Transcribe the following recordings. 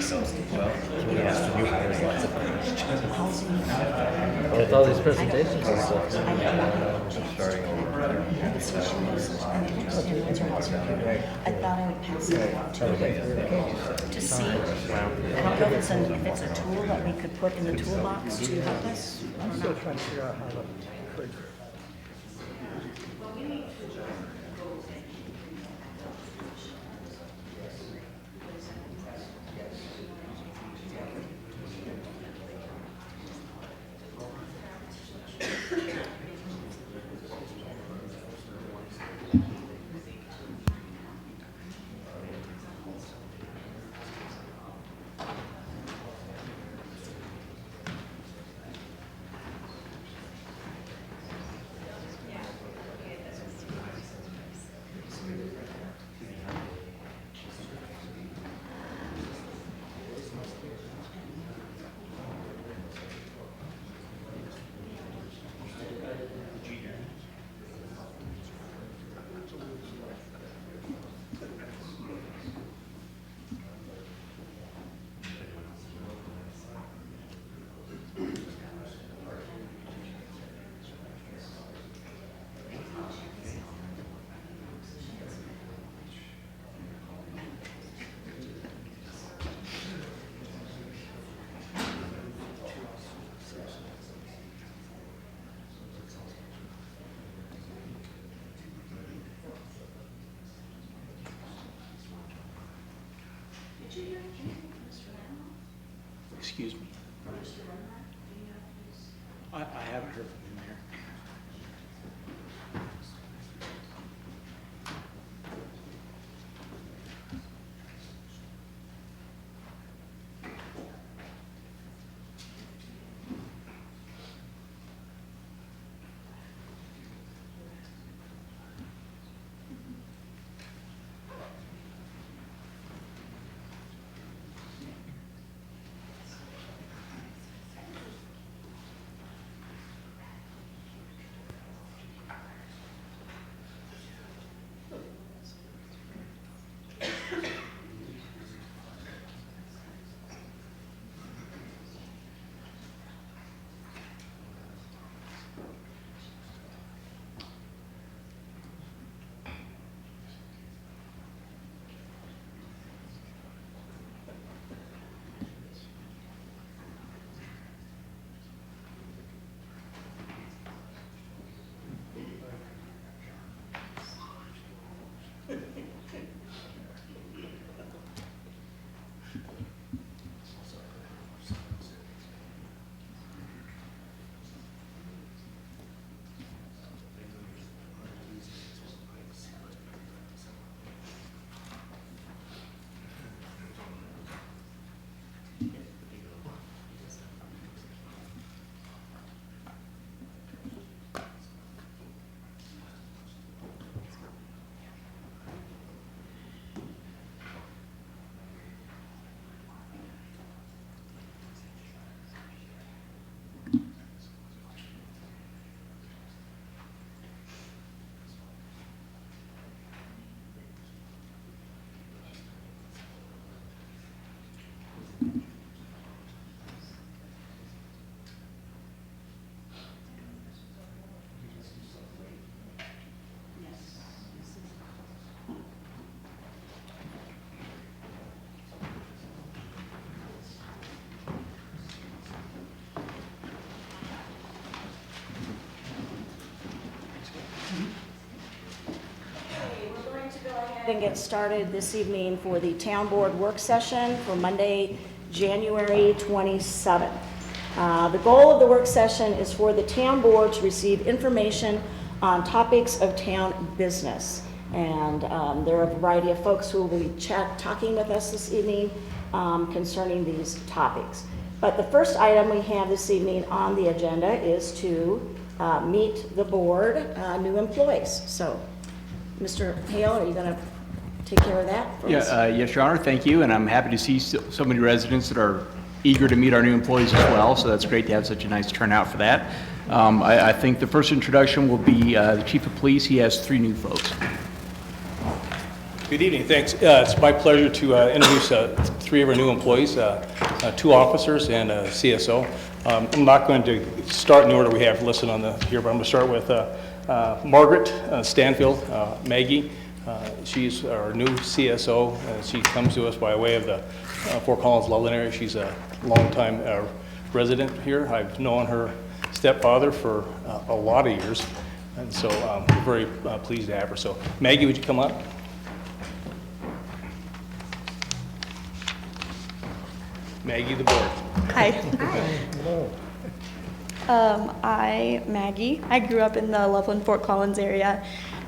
Well, we asked the new hires lots of questions. With all these presentations and stuff. Starting over. I thought I would pass it along to you to see. I don't know if it's a tool that we could put in the toolbox to help us. I'm still trying to figure out how to click. Excuse me. I haven't heard from him here. And get started this evening for the town board work session for Monday, January 27th. The goal of the work session is for the town board to receive information on topics of town business. And there are a variety of folks who will be talking with us this evening concerning these topics. But the first item we have this evening on the agenda is to meet the board new employees. So, Mr. Hale, are you going to take care of that for us? Yes, Your Honor, thank you, and I'm happy to see so many residents that are eager to meet our new employees as well, so that's great to have such a nice turnout for that. I think the first introduction will be the Chief of Police. He has 3 new folks. Good evening, thanks. It's my pleasure to introduce 3 of our new employees, 2 officers and a CSO. I'm not going to start in the order we have listed on here, but I'm going to start with Margaret Stanfield, Maggie. She's our new CSO. She comes to us by way of the Fort Collins Loveland area. She's a longtime resident here. I've known her stepfather for a lot of years, and so we're very pleased to have her. So Maggie, would you come up? Maggie, the board. Hi. Maggie. I grew up in the Loveland, Fort Collins area,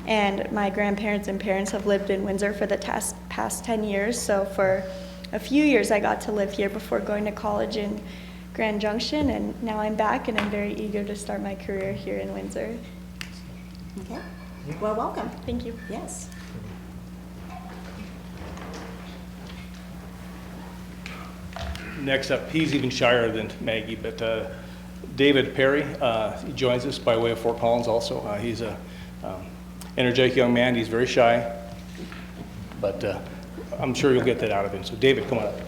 and my grandparents and parents have lived in Windsor for the past 10 years. So for a few years, I got to live here before going to college in Grand Junction, and now I'm back, and I'm very eager to start my career here in Windsor. Okay. Well, welcome. Thank you. Yes. Next up, he's even shyer than Maggie, but David Perry, he joins us by way of Fort Collins also. He's a energetic young man. He's very shy, but I'm sure you'll get that out of him. So David, come on up.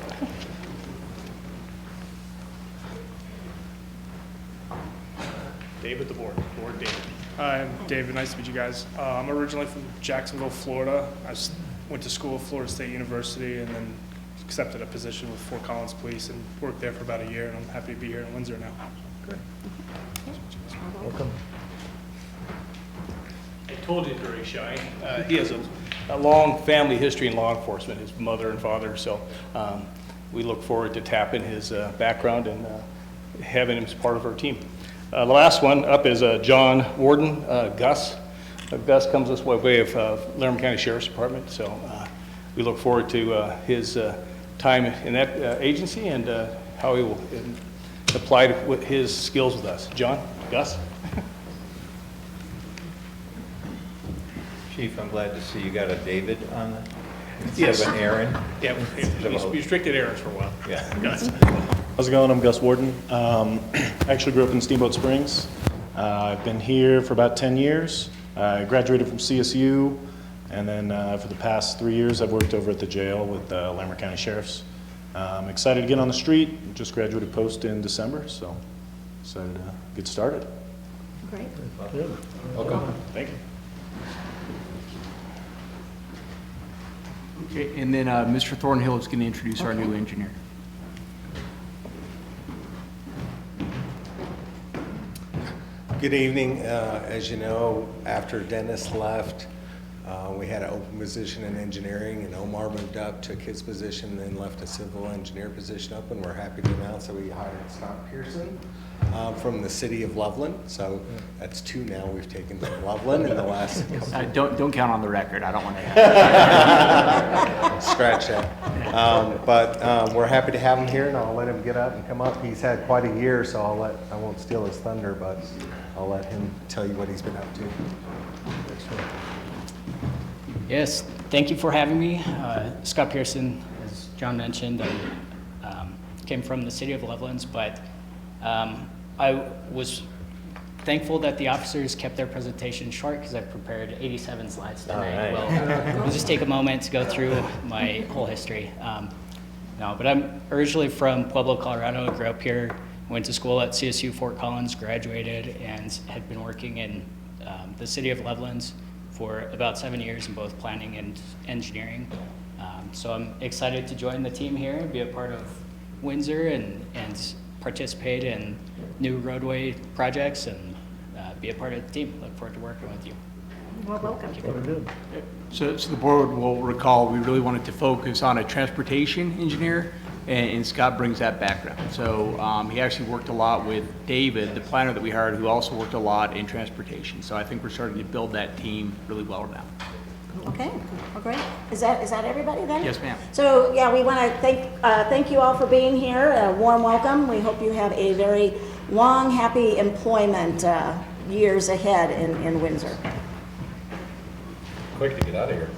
David, the board. Board, David. Hi, I'm David. Nice to meet you guys. I'm originally from Jacksonville, Florida. I went to school at Florida State University and then accepted a position with Fort Collins Police and worked there for about a year, and I'm happy to be here in Windsor now. Good. Welcome. I told you he's very shy. He has a long family history in law enforcement, his mother and father, so we look forward to tapping his background and having him as part of our team. The last one up is John Warden, Gus. Gus comes this way of Laramie County Sheriff's Department, so we look forward to his time in that agency and how he will apply his skills with us. John, Gus? Chief, I'm glad to see you got a David on the, instead Yes. of an Aaron. Yeah, we restricted errors for a while. Yeah. Gus. How's it going? I'm Gus Warden. I actually grew up in Steamboat Springs. I've been here for about 10 years. I graduated from CSU, and then for the past 3 years I've worked over at the jail with Laramie County Sheriffs. I'm excited to get on the street. Just graduated post in December, so excited to get started. Great. Welcome. Thank you. Okay, and then Mr. Thornhill is going to introduce our new engineer. Good evening. As you know, after Dennis left, we had an open position in engineering, and Omar moved up, took his position, then left a civil engineer position open. We're happy to announce that we hired Scott Pearson from the city of Loveland. So that's 2 now we've taken from Loveland in the last couple. Don't count on the record. I don't want to Scratch that. But we're happy to have him here, and I'll let him get up and come up. He's had quite a year, so I won't steal his thunder, but I'll let him tell you what he's been up to. Yes, thank you for having me. Scott Pearson, as John mentioned, I came from the city of Loveland, but I was thankful that the officers kept their presentation short because I prepared 87 slides tonight. All Well, right. we'll just take a moment to go through my whole history. No, but I'm originally from Pueblo, Colorado. I grew up here, went to school at CSU Fort Collins, graduated, and had been working in the city of Loveland for about 7 years in both planning and engineering. So I'm excited to join the team here and be a part of Windsor and participate in new roadway projects and be a part of the team. Look forward to working with you. Well, welcome. So the board will recall, we really wanted to focus on a transportation engineer, and Scott brings that background. So he actually worked a lot with David, the planner that we hired, who also worked a lot in transportation. So I think we're starting to build that team really well now. Okay, well, great. Is that everybody then? Yes, ma'am. So, yeah, we want to thank you all for being here. A warm welcome. We hope you have a very long, happy employment years ahead in Windsor. Quick to get out of here.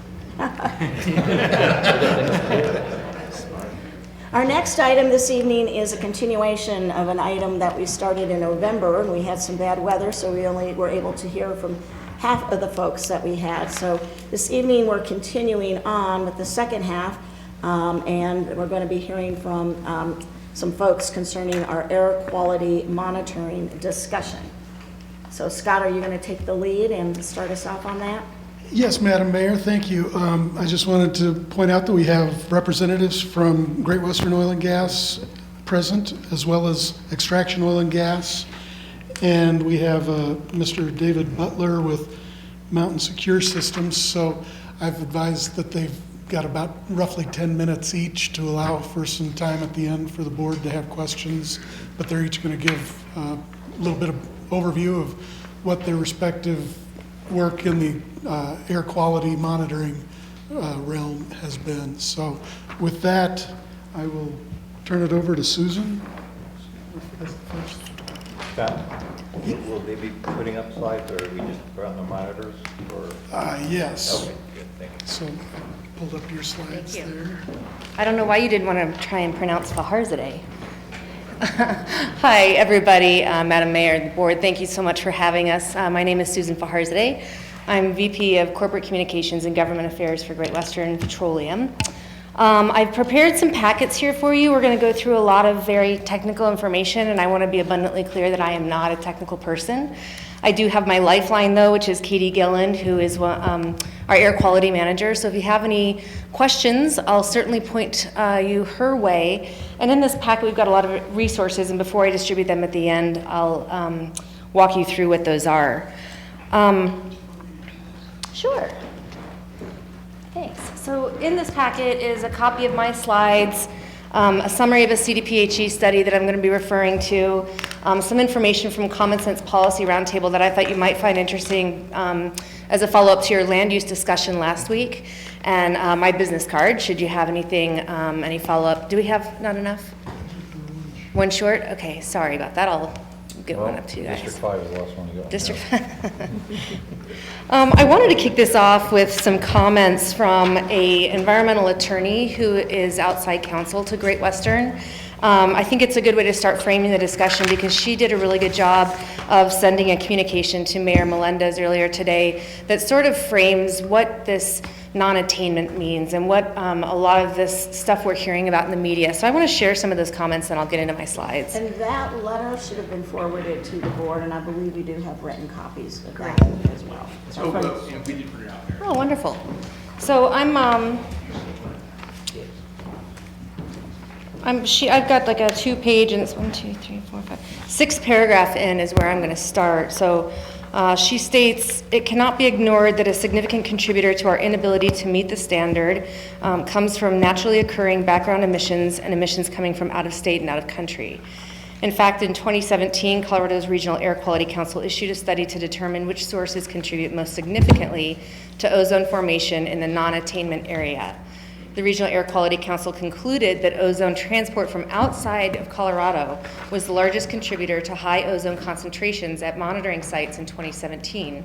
Our next item this evening is a continuation of an item that we started in November, and we had some bad weather, so we only were able to hear from half of the folks that we had. So this evening, we're continuing on with the second half, and we're going to be hearing from some folks concerning our air quality monitoring discussion. So Scott, are you going to take the lead and start us off on that? Yes, Madam Mayor, thank you. I just wanted to point out that we have representatives from Great Western Oil and Gas present, as well as Extraction Oil and Gas. And we have Mr. David Butler with Mountain Secure Systems. So I've advised that they've got about roughly 10 minutes each to allow for some time at the end for the board to have questions. But they're each going to give a little bit of overview of what their respective work in the air quality monitoring realm has been. So with that, I will turn it over to Susan. Scott, will they be putting up slides, or are we just put on the monitors, or? Yes. Okay, good, thank you. So pulled up your slides Thank you. there. I don't know why you didn't want to try and pronounce Faharzadeh. Hi, everybody, Madam Mayor and the board. Thank you so much for having us. My name is Susan Faharzadeh. I'm VP of Corporate Communications and Government Affairs for Great Western Petroleum. I've prepared some packets here for you. We're going to go through a lot of very technical information, and I want to be abundantly clear that I am not a technical person. I do have my lifeline, though, which is Katie Gilland, who is our air quality manager. So if you have any questions, I'll certainly point you her way. And in this packet, we've got a lot of resources, and before I distribute them at the end, I'll walk you through what those are. Sure. Thanks. So in this packet is a copy of my slides, a summary of a CDPHE study that I'm going to be referring to, some information from Common Sense Policy Roundtable that I thought you might find interesting as a follow-up to your land use discussion last week, and my business card, should you have anything, any follow-up. Do we have not enough? One short? Okay, sorry about that. I'll get one up to you guys. District 5 is the last one to go. District. I wanted to kick this off with some comments from an environmental attorney who is outside counsel to Great Western. I think it's a good way to start framing the discussion because she did a really good job of sending a communication to Mayor Melendez earlier today that sort of frames what this non-attainment means and what a lot of this stuff we're hearing about in the media. So I want to share some of those comments and I'll get into my slides. And that letter should have been forwarded to the board, and I believe we do have written copies of that as well. So we did put it out there. Oh, wonderful. So I've got like a 2-page, and it's 1, 2, 3, 4, 5, 6 paragraph in is where I'm going to start. So she states, it cannot be ignored that a significant contributor to our inability to meet the standard comes from naturally occurring background emissions and emissions coming from out of state and out of country. In fact, in 2017, Colorado's Regional Air Quality Council issued a study to determine which sources contribute most significantly to ozone formation in the non-attainment area. The Regional Air Quality Council concluded that ozone transport from outside of Colorado was the largest contributor to high ozone concentrations at monitoring sites in 2017,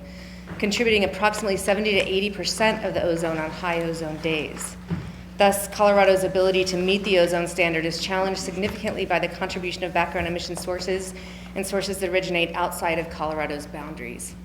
contributing approximately 70 to 80% of the ozone on high ozone days. Thus, Colorado's ability to meet the ozone standard is challenged significantly by the contribution of background emission sources and sources that originate outside of Colorado's boundaries.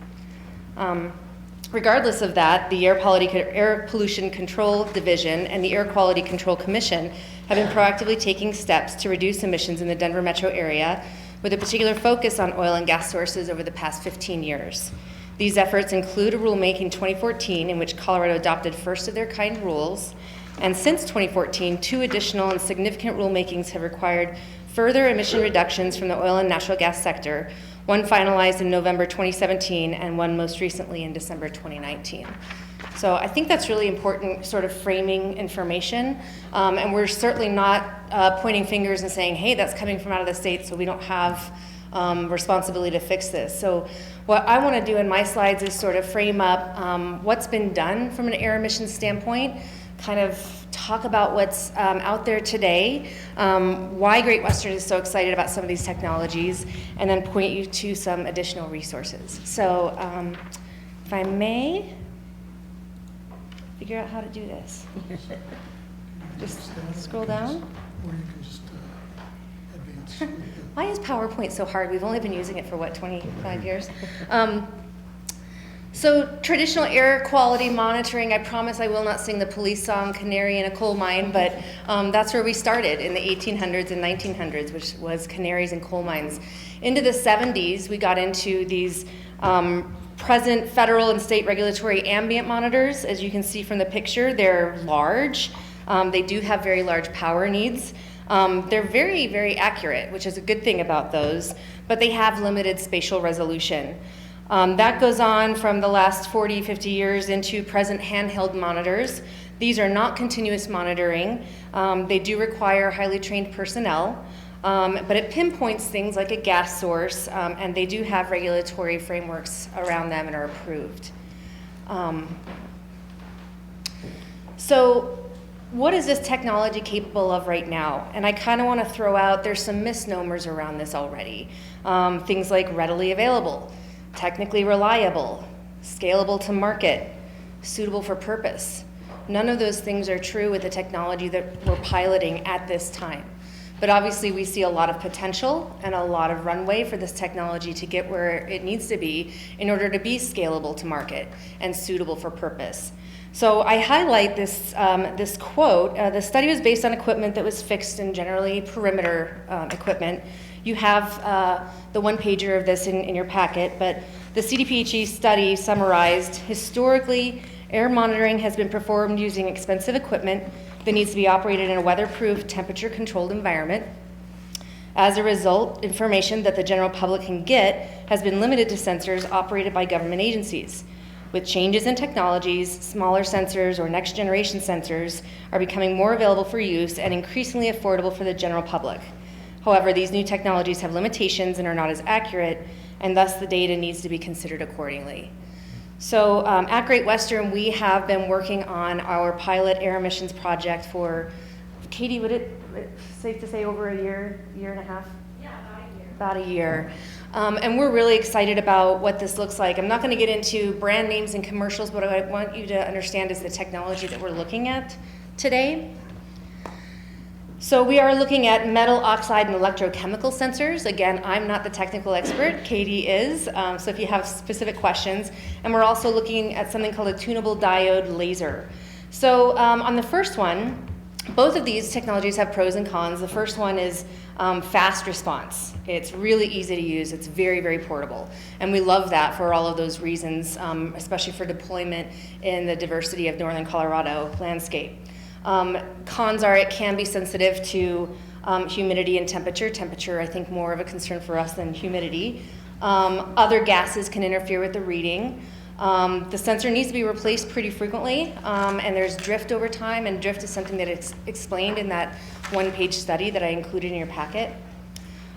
Regardless of that, the Air Pollution Control Division and the Air Quality Control Commission have been proactively taking steps to reduce emissions in the Denver metro area with a particular focus on oil and gas sources over the past 15 years. These efforts include a rulemaking in 2014 in which Colorado adopted first of their kind rules, and since 2014, 2 additional and significant rulemakings have required further emission reductions from the oil and natural gas sector, one finalized in November 2017 and one most recently in December 2019. So I think that's really important sort of framing information, and we're certainly not pointing fingers and saying, hey, that's coming from out of the state, so we don't have responsibility to fix this. So what I want to do in my slides is sort of frame up what's been done from an air emissions standpoint, kind of talk about what's out there today, why Great Western is so excited about some of these technologies, and then point you to some additional resources. So if I may figure out how to do this. Just scroll down. Or you can just advance. Why is PowerPoint so hard? We've only been using it for, what, 25 years? So traditional air quality monitoring, I promise I will not sing the police song Canary in a Coal Mine, but that's where we started in the 1800s and 1900s, which was canaries in coal mines. Into the 70s, we got into these present federal and state regulatory ambient monitors. As you can see from the picture, they're large. They do have very large power needs. They're very, very accurate, which is a good thing about those, but they have limited spatial resolution. That goes on from the last 40, 50 years into present handheld monitors. These are not continuous monitoring. They do require highly trained personnel, but it pinpoints things like a gas source, and they do have regulatory frameworks around them and are approved. So what is this technology capable of right now? And I kind of want to throw out, there's some misnomers around this already. Things like readily available, technically reliable, scalable to market, suitable for purpose. None of those things are true with the technology that we're piloting at this time. But obviously we see a lot of potential and a lot of runway for this technology to get where it needs to be in order to be scalable to market and suitable for purpose. So I highlight this, this quote. The study was based on equipment that was fixed and generally perimeter equipment. You have the one-pager of this in your packet, but the CDPHE study summarized, historically, air monitoring has been performed using expensive equipment that needs to be operated in a weatherproof, temperature-controlled environment. As a result, information that the general public can get has been limited to sensors operated by government agencies. With changes in technologies, smaller sensors or next-generation sensors are becoming more available for use and increasingly affordable for the general public. However, these new technologies have limitations and are not as accurate, and thus the data needs to be considered accordingly. So at Great Western, we have been working on our pilot air emissions project for, Katie, would it safe to say over a year, year and a half? Yeah, about a year. And we're really excited about what this looks like. I'm not going to get into brand names and commercials, but what I want you to understand is the technology that we're looking at today. So we are looking at metal oxide and electrochemical sensors. Again, I'm not the technical expert, Katie is, so if you have specific questions. And we're also looking at something called a tunable diode laser. So on the first one, both of these technologies have pros and cons. The first one is fast response. It's really easy to use. It's very, very portable. And we love that for all of those reasons, especially for deployment in the diversity of northern Colorado landscape. Cons are it can be sensitive to humidity and temperature. Temperature, I think, more of a concern for us than humidity. Other gases can interfere with the reading. The sensor needs to be replaced pretty frequently, and there's drift over time, and drift is something that is explained in that one-page study that I included in your packet.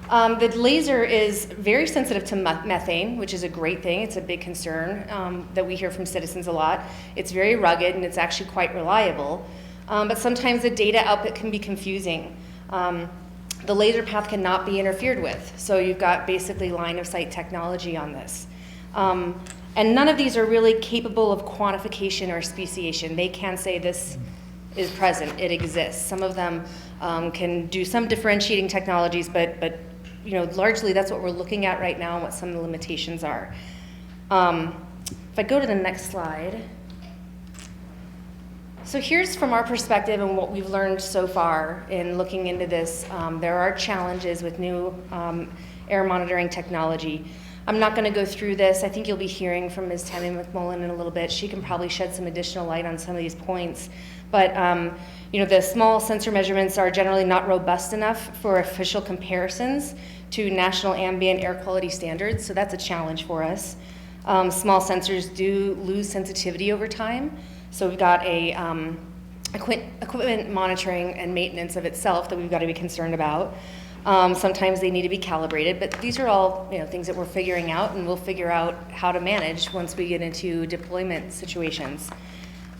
The laser is very sensitive to methane, which is a great thing. It's a big concern that we hear from citizens a lot. It's very rugged, and it's actually quite reliable. But sometimes the data output can be confusing. The laser path cannot be interfered with, so you've got basically line of sight technology on this. And none of these are really capable of quantification or speciation. They can say this is present, it exists. Some of them can do some differentiating technologies, but you know, largely that's what we're looking at right now and what some of the limitations are. If I go to the next slide. So here's from our perspective and what we've learned so far in looking into this. There are challenges with new air monitoring technology. I'm not going to go through this. I think you'll be hearing from Ms. Tammy McMullen in a little bit. She can probably shed some additional light on some of these points. But you know, the small sensor measurements are generally not robust enough for official comparisons to national ambient air quality standards, so that's a challenge for us. Small sensors do lose sensitivity over time. So we've got a equipment monitoring and maintenance of itself that we've got to be concerned about. Sometimes they need to be calibrated, but these are all things that we're figuring out, and we'll figure out how to manage once we get into deployment situations.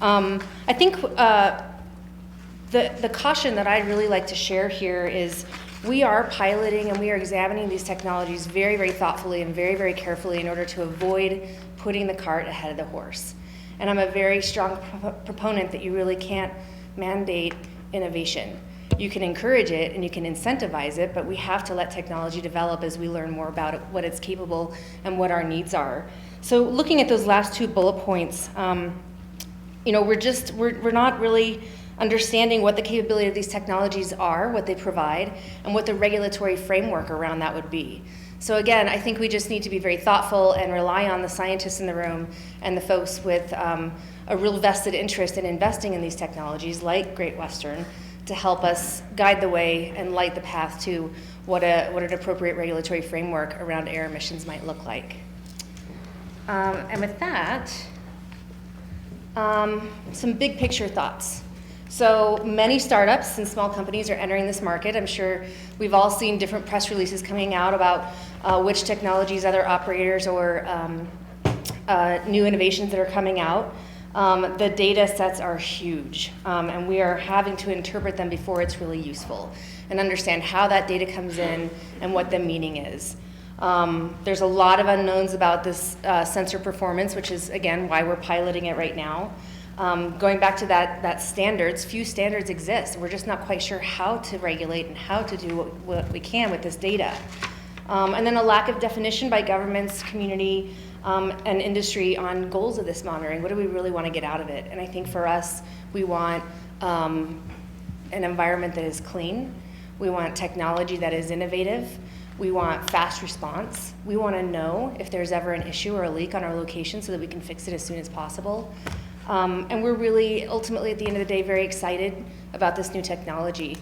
I think the caution that I'd really like to share here is we are piloting and we are examining these technologies very, very thoughtfully and very, very carefully in order to avoid putting the cart ahead of the horse. And I'm a very strong proponent that you really can't mandate innovation. You can encourage it and you can incentivize it, but we have to let technology develop as we learn more about it, what it's capable and what our needs are. So looking at those last two bullet points, you know, we're not really understanding what the capability of these technologies are, what they provide, and what the regulatory framework around that would be. So again, I think we just need to be very thoughtful and rely on the scientists in the room and the folks with a real vested interest in investing in these technologies like Great Western to help us guide the way and light the path to what an appropriate regulatory framework around air emissions might look like. And with that, some big picture thoughts. So many startups and small companies are entering this market. I'm sure we've all seen different press releases coming out about which technologies, other operators, or new innovations that are coming out. The data sets are huge, and we are having to interpret them before it's really useful and understand how that data comes in and what the meaning is. There's a lot of unknowns about this sensor performance, which is, again, why we're piloting it right now. Going back to that standards, few standards exist. We're just not quite sure how to regulate and how to do what we can with this data. And then a lack of definition by governments, community, and industry on goals of this monitoring. What do we really want to get out of it? And I think for us, we want an environment that is clean. We want technology that is innovative. We want fast response. We want to know if there's ever an issue or a leak on our location so that we can fix it as soon as possible. And we're really, ultimately, at the end of the day, very excited about this new technology.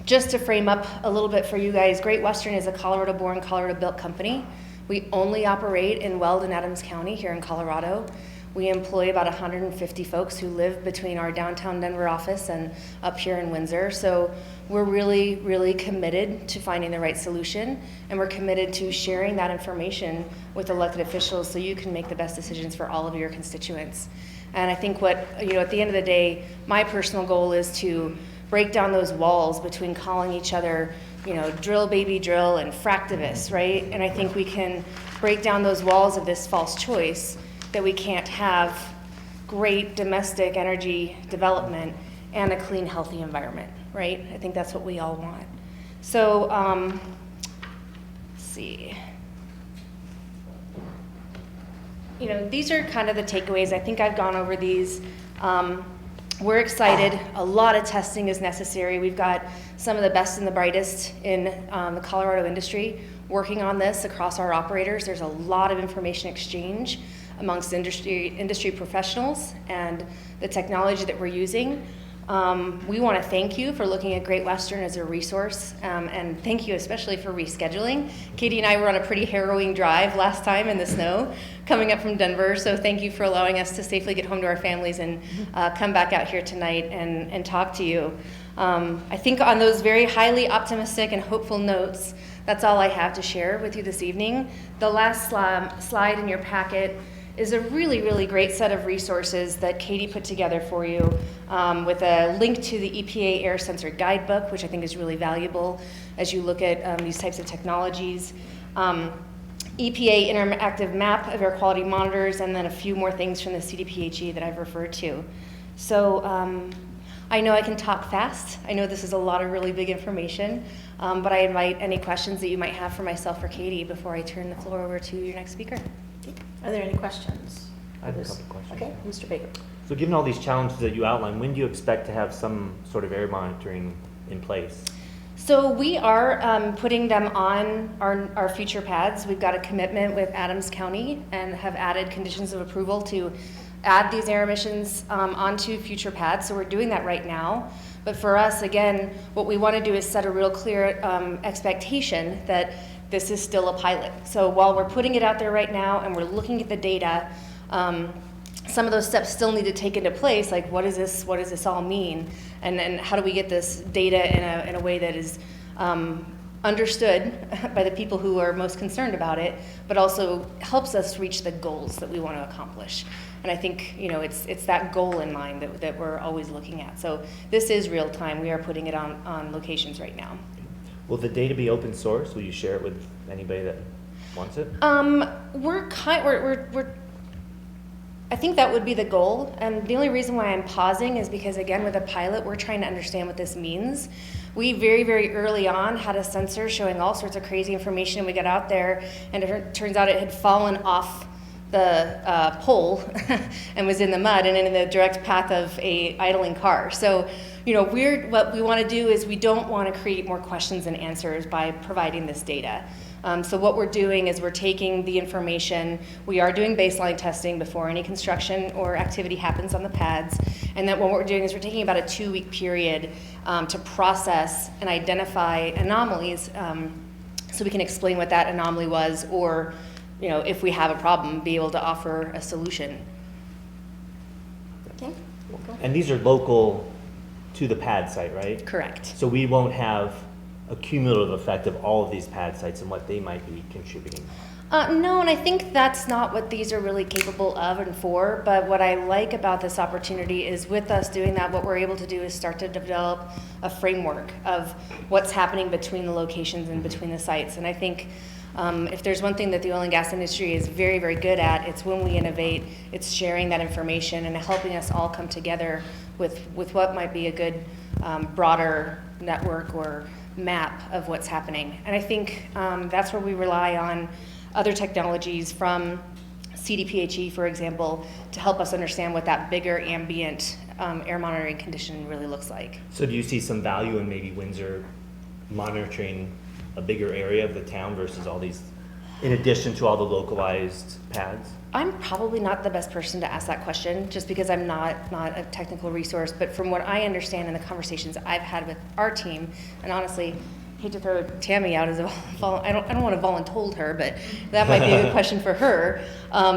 Just to frame up a little bit for you guys, Great Western is a Colorado-born, Colorado-built company. We only operate in Weld and Adams County here in Colorado. We employ about 150 folks who live between our downtown Denver office and up here in Windsor. So we're really, really committed to finding the right solution, and we're committed to sharing that information with elected officials so you can make the best decisions for all of your constituents. And I think at the end of the day, my personal goal is to break down those walls between calling each other, drill baby drill and fractivist, right? And I think we can break down those walls of this false choice that we can't have great domestic energy development and a clean, healthy environment, right? I think that's what we all want. So, let's see. These are kind of the takeaways. I think I've gone over these. We're excited. A lot of testing is necessary. We've got some of the best and the brightest in the Colorado industry working on this across our operators. There's a lot of information exchange amongst industry professionals and the technology that we're using. We want to thank you for looking at Great Western as a resource, and thank you especially for rescheduling. Katie and I were on a pretty harrowing drive last time in the snow coming up from Denver, so thank you for allowing us to safely get home to our families and come back out here tonight and talk to you. I think on those very highly optimistic and hopeful notes, that's all I have to share with you this evening. The last slide in your packet is a really, really great set of resources that Katie put together for you with a link to the EPA Air Sensor Guidebook, which I think is really valuable as you look at these types of technologies. EPA interactive map of air quality monitors, and then a few more things from the CDPHE that I've referred to. So I know I can talk fast. I know this is a lot of really big information, but I invite any questions that you might have for myself or Katie before I turn the floor over to your next speaker. Are there any questions? I have a couple questions. Okay, Mr. Baker. So given all these challenges that you outlined, when do you expect to have some sort of air monitoring in place? So we are putting them on our future pads. We've got a commitment with Adams County and have added conditions of approval to add these air emissions onto future pads. So we're doing that right now. But for us, again, what we want to do is set a real clear expectation that this is still a pilot. So while we're putting it out there right now and we're looking at the data, some of those steps still need to take into place, like what does this all mean? And then how do we get this data in a way that is understood by the people who are most concerned about it, but also helps us reach the goals that we want to accomplish. And I think it's that goal in mind that we're always looking at. So this is real time. We are putting it on locations right now. Will the data be open source? Will you share it with anybody that wants it? I think that would be the goal, and the only reason why I'm pausing is because, again, with a pilot, we're trying to understand what this means. We very, very early on had a sensor showing all sorts of crazy information, and we got out there, and it turns out it had fallen off the pole and was in the mud and in the direct path of a idling car. So, what we want to do is we don't want to create more questions and answers by providing this data. So what we're doing is we're taking the information, we are doing baseline testing before any construction or activity happens on the pads, and then what we're doing is we're taking about a 2-week period to process and identify anomalies so we can explain what that anomaly was, or if we have a problem, be able to offer a solution. Okay? And these are local to the pad site, right? Correct. So we won't have a cumulative effect of all of these pad sites and what they might be contributing. No, and I think that's not what these are really capable of and for, but what I like about this opportunity is with us doing that, what we're able to do is start to develop a framework of what's happening between the locations and between the sites. And I think if there's one thing that the oil and gas industry is very, very good at, it's when we innovate, it's sharing that information and helping us all come together with what might be a good broader network or map of what's happening. And I think that's where we rely on other technologies from CDPHE, for example, to help us understand what that bigger ambient air monitoring condition really looks like. So do you see some value in maybe Windsor monitoring a bigger area of the town versus all these, in addition to all the localized pads? I'm probably not the best person to ask that question, just because I'm not a technical resource, but from what I understand in the conversations I've had with our team, and honestly, I hate to throw Tammy out as a I don't want to voluntold her, but that might be a good question for her,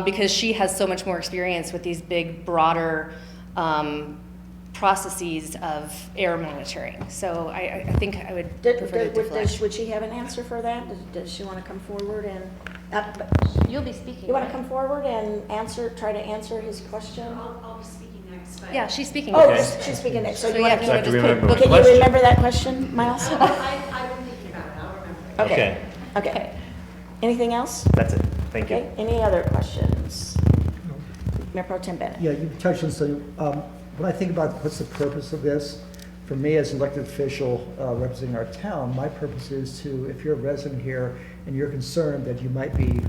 because she has so much more experience with these big, broader processes of air monitoring. So I think I would prefer to deflect. Would she have an answer for that? Does she want to come forward and, You'll be speaking. you want to right? come forward and try to answer his question? I'll be speaking next, but. Yeah, she's speaking. Oh, Okay. she's speaking next, so So you want yeah, to, so I have to just remember put- my can you question. remember that question, Miles? I've been thinking about it, I'll remember. Okay. Okay. Anything else? That's it. Thank you. Okay, any other questions? Mayor Pro Tem Bennett? Yeah, you touched on something. When I think about what's the purpose of this, for me as an elected official representing our town, my purpose is to, if you're a resident here and you're concerned that you might be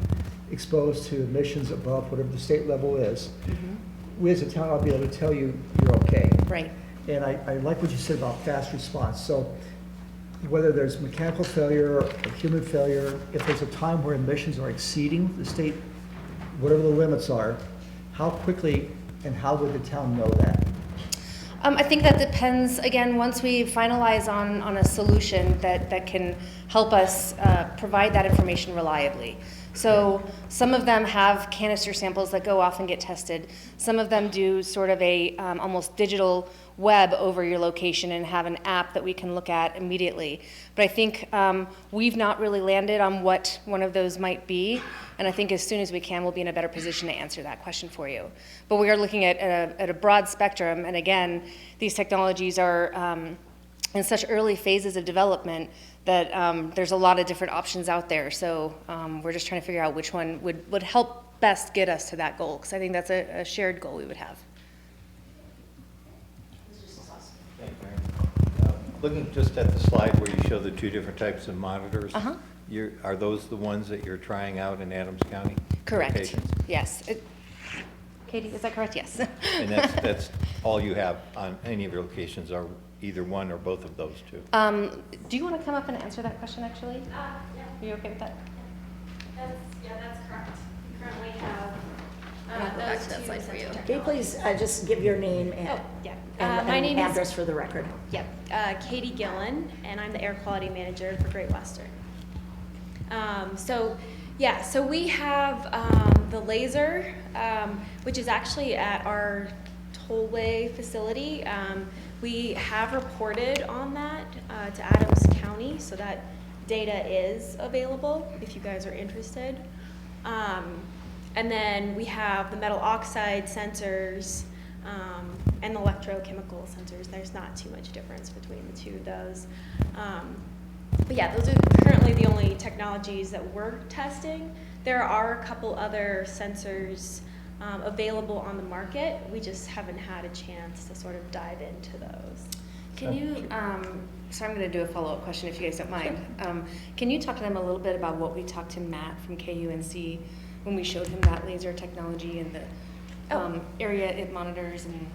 exposed to emissions above whatever the state level is, we as a town, I'll be able to tell you you're okay. Right. And I like what you said about fast response. So whether there's mechanical failure or human failure, if there's a time where emissions are exceeding the state, whatever the limits are, how quickly and how would the town know that? I think that depends, again, once we finalize on a solution that can help us provide that information reliably. So some of them have canister samples that go off and get tested. Some of them do sort of a almost digital web over your location and have an app that we can look at immediately. But I think we've not really landed on what one of those might be, and I think as soon as we can, we'll be in a better position to answer that question for you. But we are looking at a broad spectrum, and again, these technologies are in such early phases of development that there's a lot of different options out there. So we're just trying to figure out which one would help best get us to that goal, because I think that's a shared goal we would have. Looking just at the slide where you show the two different types of monitors, are those the ones that you're trying out in Adams County? Correct. locations? Yes. Katie, is that correct? Yes. And that's all you have on any of your locations, are either one or both of those two? Do you want to come up and answer that question, actually? Yeah. Are you okay with that? That's correct. We currently have I'll go back those to that two slide for you. sensor Can you please just give your name and, Oh, yeah. and My name address is, for the record? Katie Gillen, and I'm the Air Quality Manager for Great Western. So we have the laser, which is actually at our tollway facility. We have reported on that to Adams County, so that data is available if you guys are interested. And then we have the metal oxide sensors and the electrochemical sensors. There's not too much difference between the two of those. But yeah, those are currently the only technologies that we're testing. There are a couple other sensors available on the market. We just haven't had a chance to sort of dive into those. Can you, so I'm going to do a follow-up question if you guys don't mind. Can you talk to them a little bit about what we talked to Matt from KUNC when we showed him that laser technology and the area it monitors and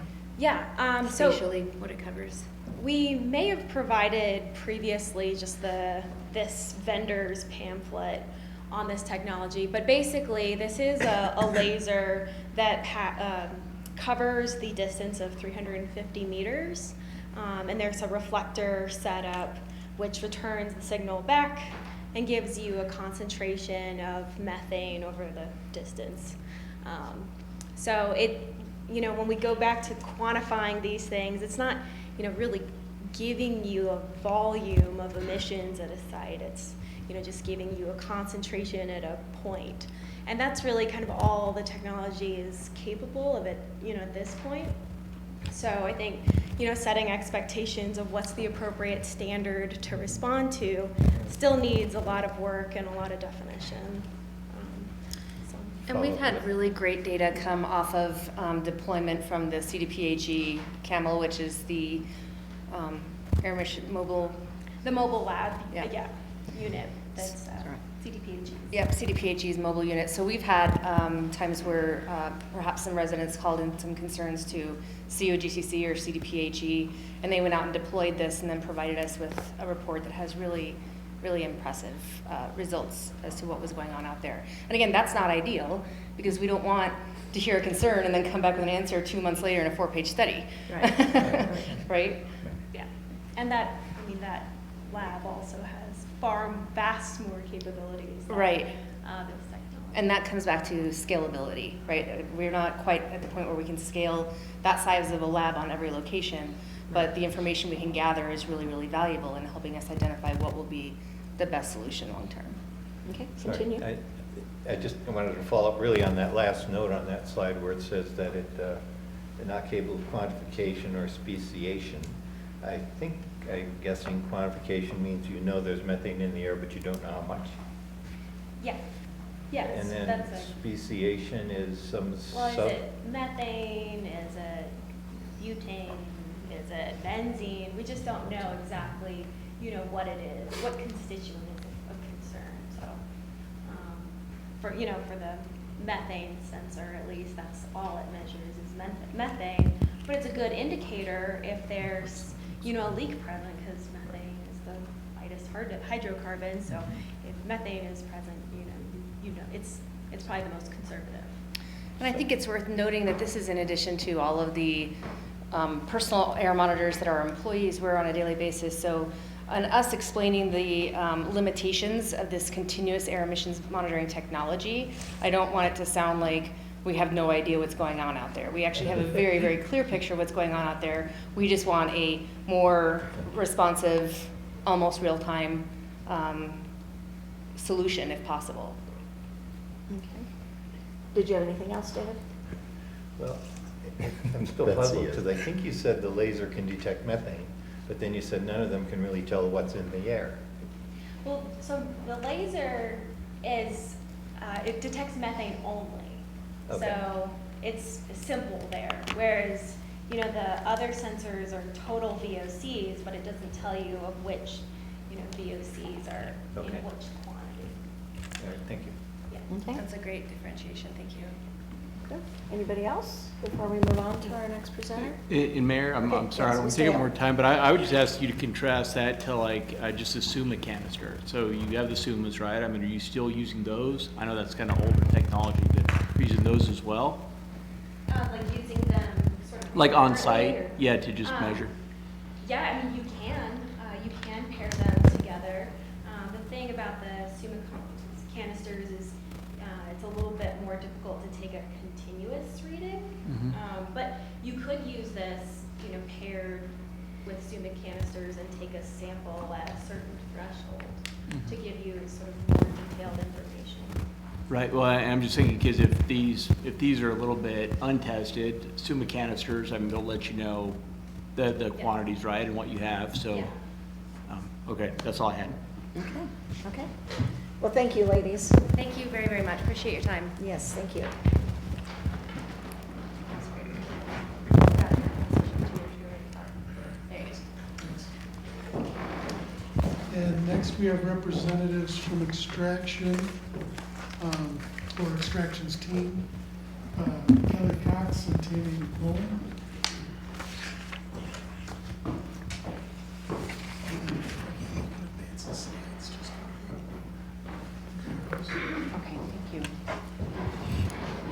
So spatially what it covers? we may have provided previously just this vendor's pamphlet on this technology, but basically this is a laser that covers the distance of 350 meters. And there's a reflector set up which returns the signal back and gives you a concentration of methane over the distance. So when we go back to quantifying these things, it's not, really giving you a volume of emissions at a site. It's, just giving you a concentration at a point. And that's really kind of all the technology is capable of at this point. So I think, setting expectations of what's the appropriate standard to respond to still needs a lot of work and a lot of definition. And we've had really great data come off of deployment from the CDPHE CAMEL, which is the air mission mobile. The mobile lab, Yeah. unit that's CDPHE. Yep, CDPHE's mobile unit. So we've had times where perhaps some residents called in some concerns to COGCC or CDPHE, and they went out and deployed this and then provided us with a report that has really, really impressive results as to what was going on out there. And again, that's not ideal because we don't want to hear a concern and then come back with an answer 2 months later in a 4-page study. Right. Right? Yeah. And that lab also has vast more capabilities than Right. this technology. And that comes back to scalability, right? We're not quite at the point where we can scale that size of a lab on every location, but the information we can gather is really, really valuable in helping us identify what will be the best solution long term. Okay, Sorry, continue. I just wanted to follow up really on that last note on that slide where it says that they're not capable of quantification or speciation. I'm guessing quantification means there's methane in the air, but you don't know how much. Yeah. Yes. And then that's a, speciation is some well, is it methane? Is it butane? Is it benzene? We just don't know exactly, what it is, what constituent is of concern. So, for the methane sensor, at least, that's all it measures is methane. But it's a good indicator if there's, a leak present, because methane is the lightest hydrocarbon. So if methane is present, it's probably the most conservative. And I think it's worth noting that this is in addition to all of the personal air monitors that our employees wear on a daily basis. So on us explaining the limitations of this continuous air emissions monitoring technology, I don't want it to sound like we have no idea what's going on out there. We actually have a very, very clear picture of what's going on out there. We just want a more responsive, almost real-time solution if possible. Okay. Did you have anything else, David? Well, I'm still puzzled because I think you said the laser can detect methane, but then you said none of them can really tell what's in the air. Well, so the laser is, it detects methane only. Okay. So it's simple there. Whereas, the other sensors are total VOCs, but it doesn't tell you of which, VOCs are in Okay. which quantity. All right, thank you. Yeah. Okay. That's a great differentiation, thank you. Good. Anybody else before we move on to our next presenter? And Mayor, I'm Okay, sorry, I yes, don't want Mr. to take up Hale. more time, but I would just ask you to contrast that to just assume the canister. So you have the Sumas, right? I mean, are you still using those? I know that's kind of older technology, but are you using those as well? Like using them sort of. Like on separately, site? or- Yeah, to just measure. Yeah, I mean, you can pair them together. The thing about the Suma canisters is it's a little bit more difficult to take a continuous reading. But you could use this, paired with Suma canisters and take a sample at a certain threshold to give you sort of more detailed information. Right, well, I'm just thinking, because if these are a little bit untested, Suma canisters, I mean, they'll let you know the quantities, right, and what you have, so, Yeah. Okay, that's all I had. Okay. Well, thank you, ladies. Thank you very, very much. Appreciate your time. Yes, thank you. Next, we have representatives from Extraction, or Extraction's team, Kelly Cox and Tammy Mullen. Okay, thank you.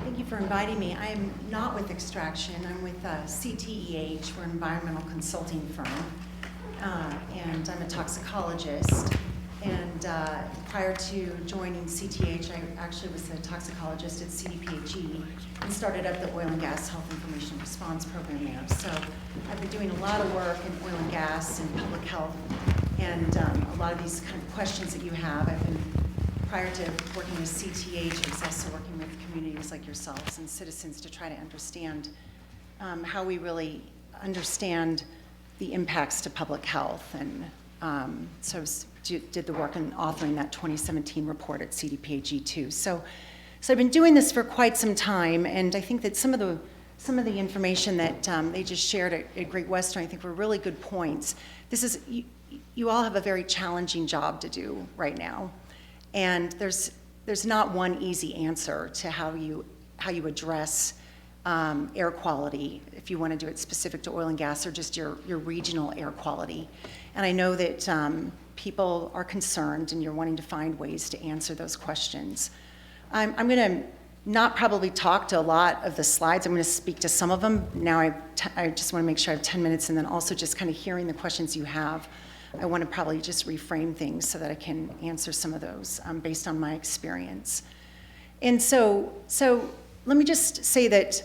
Thank you for inviting me. I am not with Extraction. I'm with CTEH. We're an environmental consulting firm. And I'm a toxicologist. And prior to joining CTEH, I actually was a toxicologist at CDPHE and started up the Oil and Gas Health Information Response Program there. So I've been doing a lot of work in oil and gas and public health. And a lot of these kind of questions that you have, I've been, prior to working with CTEH, I was also working with communities like yourselves and citizens to try to understand how we really understand the impacts to public health. And so I did the work in authoring that 2017 report at CDPHE too. So I've been doing this for quite some time, and I think that some of the information that they just shared at Great Western, I think were really good points. This is, you all have a very challenging job to do right now. And there's not one easy answer to how you address air quality, if you want to do it specific to oil and gas or just your regional air quality. And I know that people are concerned and you're wanting to find ways to answer those questions. I'm going to not probably talk to a lot of the slides. I'm going to speak to some of them. Now I just want to make sure I have 10 minutes, and then also just kind of hearing the questions you have. I want to probably just reframe things so that I can answer some of those based on my experience. And so let me just say that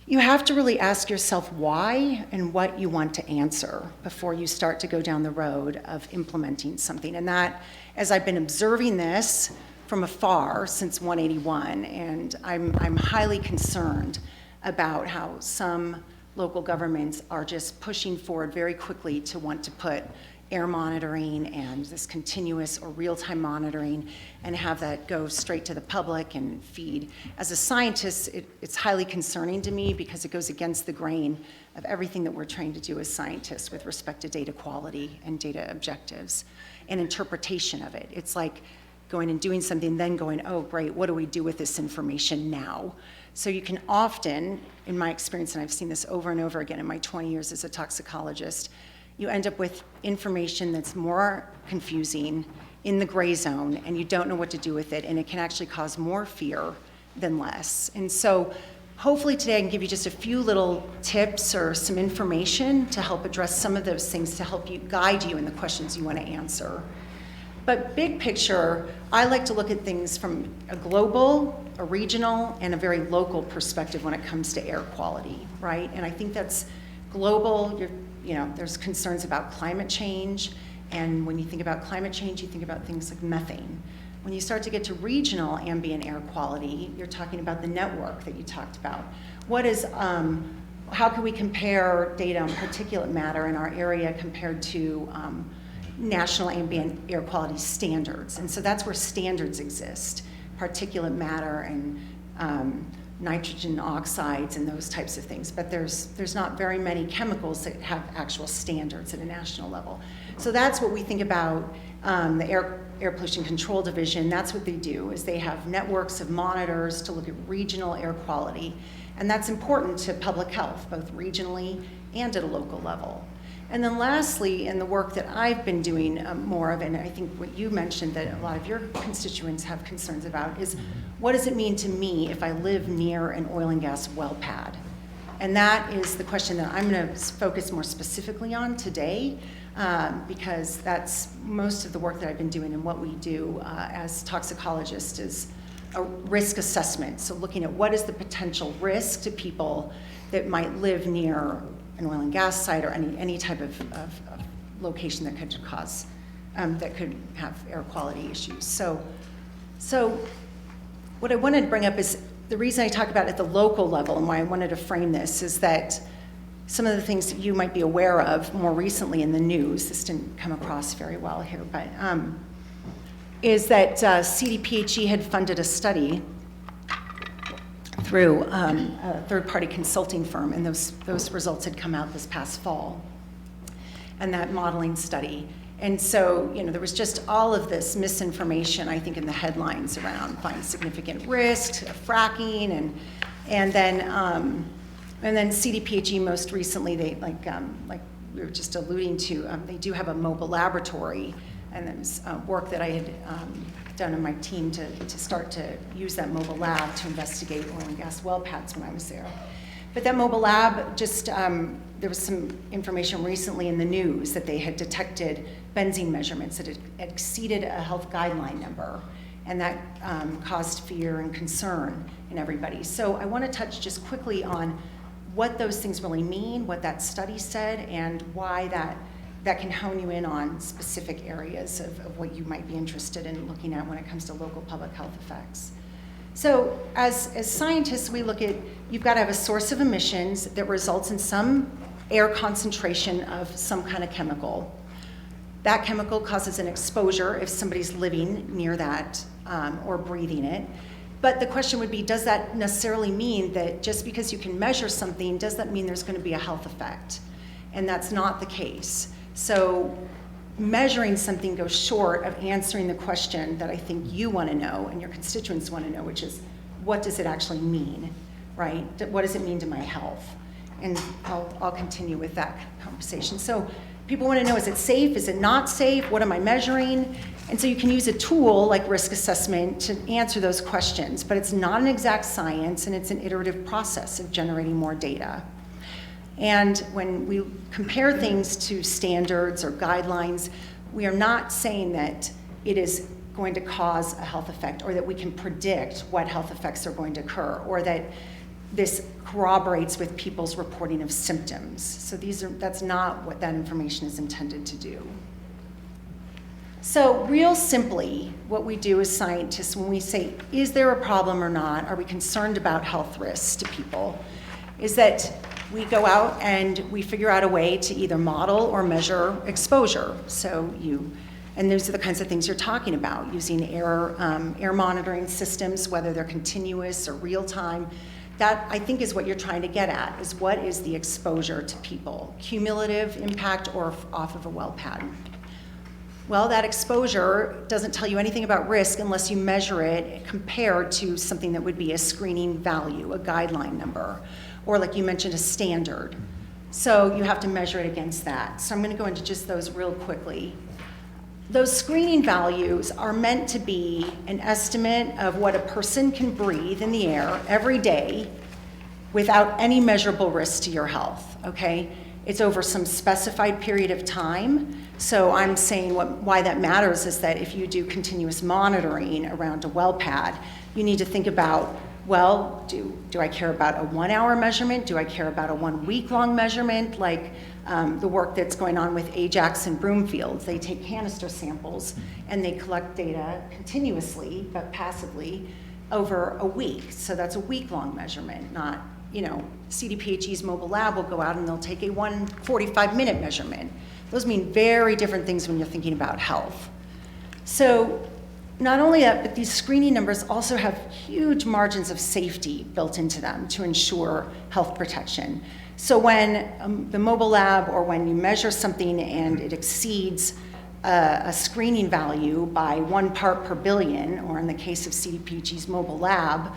you have to really ask yourself why and what you want to answer before you start to go down the road of implementing something. And that, as I've been observing this from afar since 181, and I'm highly concerned about how some local governments are just pushing forward very quickly to want to put air monitoring and this continuous or real-time monitoring and have that go straight to the public and feed. As a scientist, it's highly concerning to me because it goes against the grain of everything that we're trained to do as scientists with respect to data quality and data objectives and interpretation of it. It's like going and doing something, then going, oh, great, what do we do with this information now? So you can often, in my experience, and I've seen this over and over again in my 20 years as a toxicologist, you end up with information that's more confusing, in the gray zone, and you don't know what to do with it, and it can actually cause more fear than less. And so hopefully today I can give you just a few little tips or some information to help address some of those things to help you, guide you in the questions you want to answer. But big picture, I like to look at things from a global, a regional, and a very local perspective when it comes to air quality, right? And I think that's global. There's concerns about climate change, and when you think about climate change, you think about things like methane. When you start to get to regional ambient air quality, you're talking about the network that you talked about. How can we compare data on particulate matter in our area compared to national ambient air quality standards? And so that's where standards exist, particulate matter and nitrogen oxides and those types of things. But there's not very many chemicals that have actual standards at a national level. So that's what we think about the Air Pollution Control Division. That's what they do, is they have networks of monitors to look at regional air quality. And that's important to public health, both regionally and at a local level. And then lastly, in the work that I've been doing more of, and I think what you mentioned that a lot of your constituents have concerns about, is what does it mean to me if I live near an oil and gas well pad? And that is the question that I'm going to focus more specifically on today, because that's most of the work that I've been doing and what we do as toxicologists is a risk assessment. So looking at what is the potential risk to people that might live near an oil and gas site or any type of location that could cause, that could have air quality issues. So what I wanted to bring up is the reason I talk about it at the local level and why I wanted to frame this is that some of the things that you might be aware of more recently in the news, this didn't come across very well here, but is that CDPHE had funded a study through a third-party consulting firm, and those results had come out this past fall. And that modeling study, And so, there was just all of this misinformation, I think, in the headlines around find significant risk of fracking, and then CDPHE most recently, they like we were just alluding to, they do have a mobile laboratory, and there's work that I had done in my team to start to use that mobile lab to investigate oil and gas well pads when I was there. But that mobile lab just, there was some information recently in the news that they had detected benzene measurements that had exceeded a health guideline number, and that caused fear and concern in everybody. So I want to touch just quickly on what those things really mean, what that study said, and why that can hone you in on specific areas of what you might be interested in looking at when it comes to local public health effects. So as scientists, we look at, you've got to have a source of emissions that results in some air concentration of some kind of chemical. That chemical causes an exposure if somebody's living near that or breathing it. But the question would be, does that necessarily mean that just because you can measure something, does that mean there's going to be a health effect? And that's not the case. So measuring something goes short of answering the question that I think you want to know and your constituents want to know, which is, what does it actually mean, right? What does it mean to my health? And I'll continue with that conversation. So people want to know, is it safe? Is it not safe? What am I measuring? And so you can use a tool like risk assessment to answer those questions, but it's not an exact science, and it's an iterative process of generating more data. And when we compare things to standards or guidelines, we are not saying that it is going to cause a health effect, or that we can predict what health effects are going to occur, or that this corroborates with people's reporting of symptoms. So that's not what that information is intended to do. So real simply, what we do as scientists when we say, is there a problem or not? Are we concerned about health risks to people? Is that we go out and we figure out a way to either model or measure exposure. And those are the kinds of things you're talking about, using air monitoring systems, whether they're continuous or real time. That, I think, is what you're trying to get at, is what is the exposure to people, cumulative impact or off of a well pad. Well, that exposure doesn't tell you anything about risk unless you measure it compared to something that would be a screening value, a guideline number, or like you mentioned, a standard. So you have to measure it against that. So I'm going to go into just those real quickly. Those screening values are meant to be an estimate of what a person can breathe in the air every day without any measurable risk to your health, okay? It's over some specified period of time. So I'm saying why that matters is that if you do continuous monitoring around a well pad, you need to think about, well, do I care about a 1 hour measurement? Do I care about a 1 week long measurement? Like the work that's going on with Ajax and Broomfield. They take canister samples and they collect data continuously, but passively, over a week. So that's a week-long measurement, not, CDPHE's mobile lab will go out and they'll take a 45-minute measurement. Those mean very different things when you're thinking about health. So not only that, but these screening numbers also have huge margins of safety built into them to ensure health protection. So when the mobile lab, or when you measure something and it exceeds a screening value by 1 part per billion, or in the case of CDPHE's mobile lab,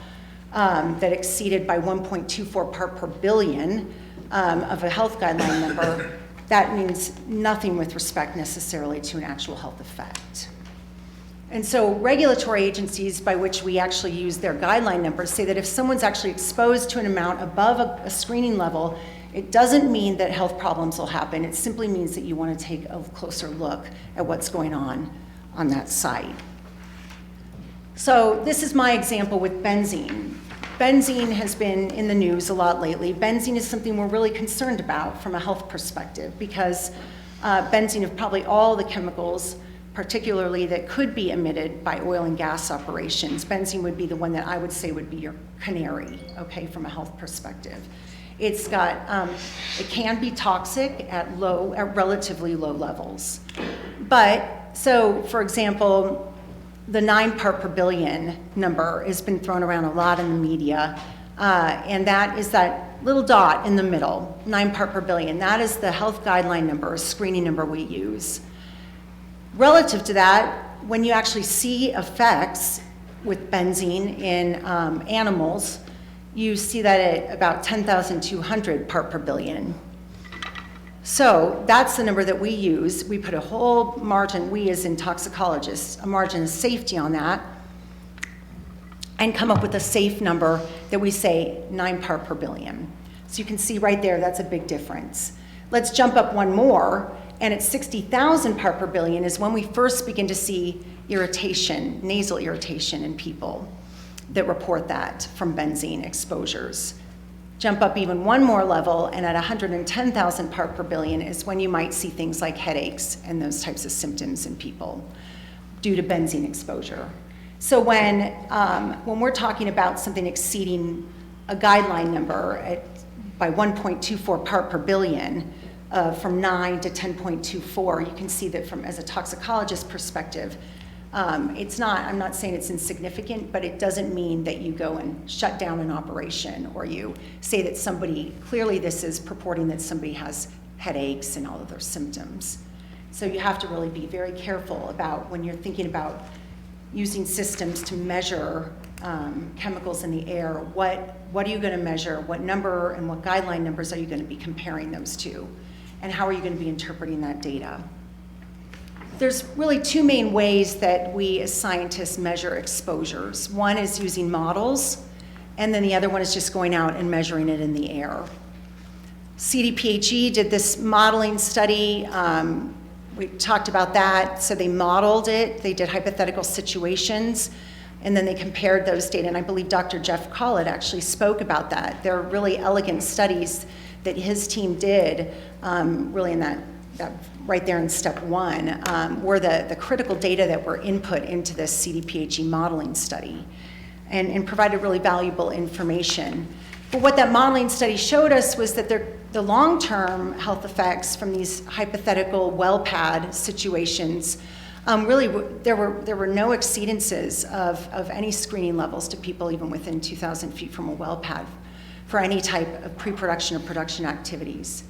that exceeded by 1.24 part per billion of a health guideline number, that means nothing with respect necessarily to an actual health effect. And so regulatory agencies by which we actually use their guideline numbers say that if someone's actually exposed to an amount above a screening level, it doesn't mean that health problems will happen. It simply means that you want to take a closer look at what's going on that site. So this is my example with benzene. Benzene has been in the news a lot lately. Benzene is something we're really concerned about from a health perspective, because benzene, of probably all the chemicals, particularly that could be emitted by oil and gas operations, benzene would be the one that I would say would be your canary, okay, from a health perspective. It's got, it can be toxic at relatively low levels. But, so for example, the 9 part per billion number has been thrown around a lot in the media, and that is that little dot in the middle, 9 part per billion. That is the health guideline number, screening number we use. Relative to that, when you actually see effects with benzene in animals, you see that at about 10,200 part per billion. So that's the number that we use. We put a whole margin, we as in toxicologists, a margin of safety on that, and come up with a safe number that we say 9 part per billion. So you can see right there, that's a big difference. Let's jump up one more, and at 60,000 part per billion is when we first begin to see irritation, nasal irritation in people that report that from benzene exposures. Jump up even one more level, and at 110,000 part per billion is when you might see things like headaches and those types of symptoms in people due to benzene exposure. So when we're talking about something exceeding a guideline number by 1.24 part per billion, from 9 to 10.24, you can see that from as a toxicologist perspective, it's not, I'm not saying it's insignificant, but it doesn't mean that you go and shut down an operation or you say that somebody, clearly this is purporting that somebody has headaches and all of their symptoms. So you have to really be very careful about when you're thinking about using systems to measure chemicals in the air, what are you going to measure, what number and what guideline numbers are you going to be comparing those to, and how are you going to be interpreting that data? There's really two main ways that we as scientists measure exposures. One is using models, and then the other one is just going out and measuring it in the air. CDPHE did this modeling study. We talked about that. So they modeled it. They did hypothetical situations, and then they compared those data. And I believe Dr. Jeff Collett actually spoke about that. There are really elegant studies that his team did, really in that right there in step one, were the critical data that were input into this CDPHE modeling study and provided really valuable information. But what that modeling study showed us was that the long-term health effects from these hypothetical well pad situations, really there were no exceedances of any screening levels to people even within 2,000 feet from a well pad for any type of pre-production or production activities.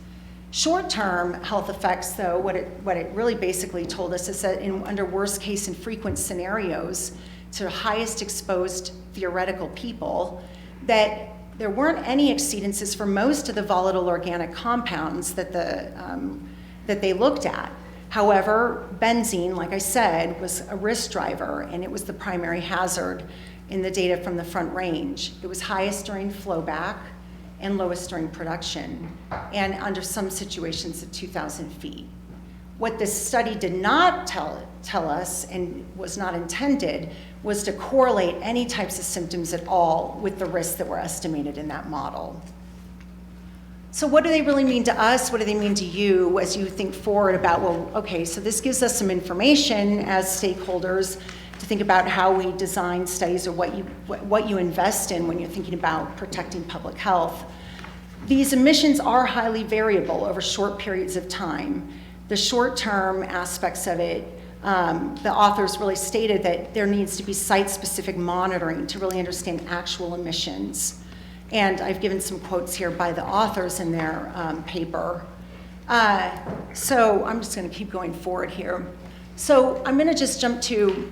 Short-term health effects, though, what it really basically told us is that under worst case and frequent scenarios to highest exposed theoretical people, that there weren't any exceedances for most of the volatile organic compounds that they looked at. However, benzene, like I said, was a risk driver, and it was the primary hazard in the data from the Front Range. It was highest during flowback and lowest during production, and under some situations at 2,000 feet. What this study did not tell us, and was not intended, was to correlate any types of symptoms at all with the risks that were estimated in that model. So what do they really mean to us? What do they mean to you as you think forward about, well, okay, so this gives us some information as stakeholders to think about how we design studies or what you invest in when you're thinking about protecting public health. These emissions are highly variable over short periods of time. The short-term aspects of it, the authors really stated that there needs to be site-specific monitoring to really understand actual emissions. And I've given some quotes here by the authors in their paper. So I'm just going to keep going forward here. So I'm going to just jump to,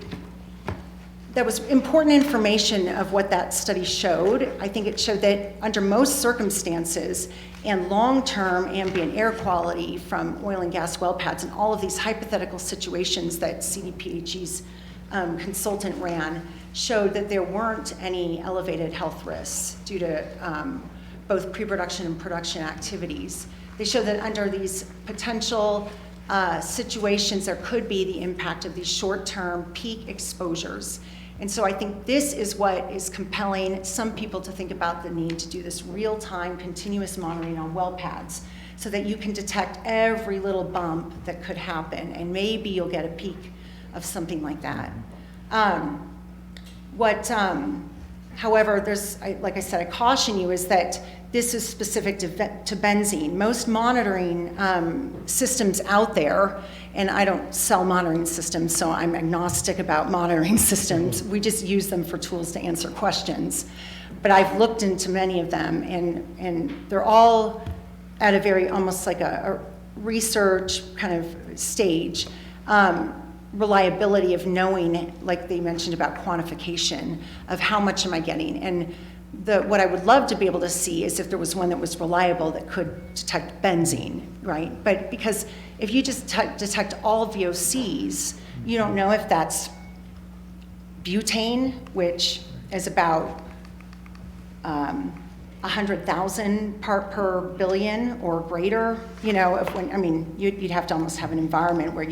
that was important information of what that study showed. I think it showed that under most circumstances and long-term ambient air quality from oil and gas well pads and all of these hypothetical situations that CDPHE's consultant ran showed that there weren't any elevated health risks due to both pre-production and production activities. They showed that under these potential situations, there could be the impact of these short-term peak exposures. And so I think this is what is compelling some people to think about the need to do this real-time continuous monitoring on well pads so that you can detect every little bump that could happen, and maybe you'll get a peak of something like that. However, like I said, I caution you is that this is specific to benzene. Most monitoring systems out there, and I don't sell monitoring systems, so I'm agnostic about monitoring systems. We just use them for tools to answer questions. But I've looked into many of them, and they're all at a very, almost like a research kind of stage. reliability of knowing, like they mentioned about quantification, of how much am I getting. And what I would love to be able to see is if there was one that was reliable that could detect benzene, right? But because if you just detect all VOCs, you don't know if that's butane, which is about 100,000 part per billion or greater, you know, you'd have to almost have an environment where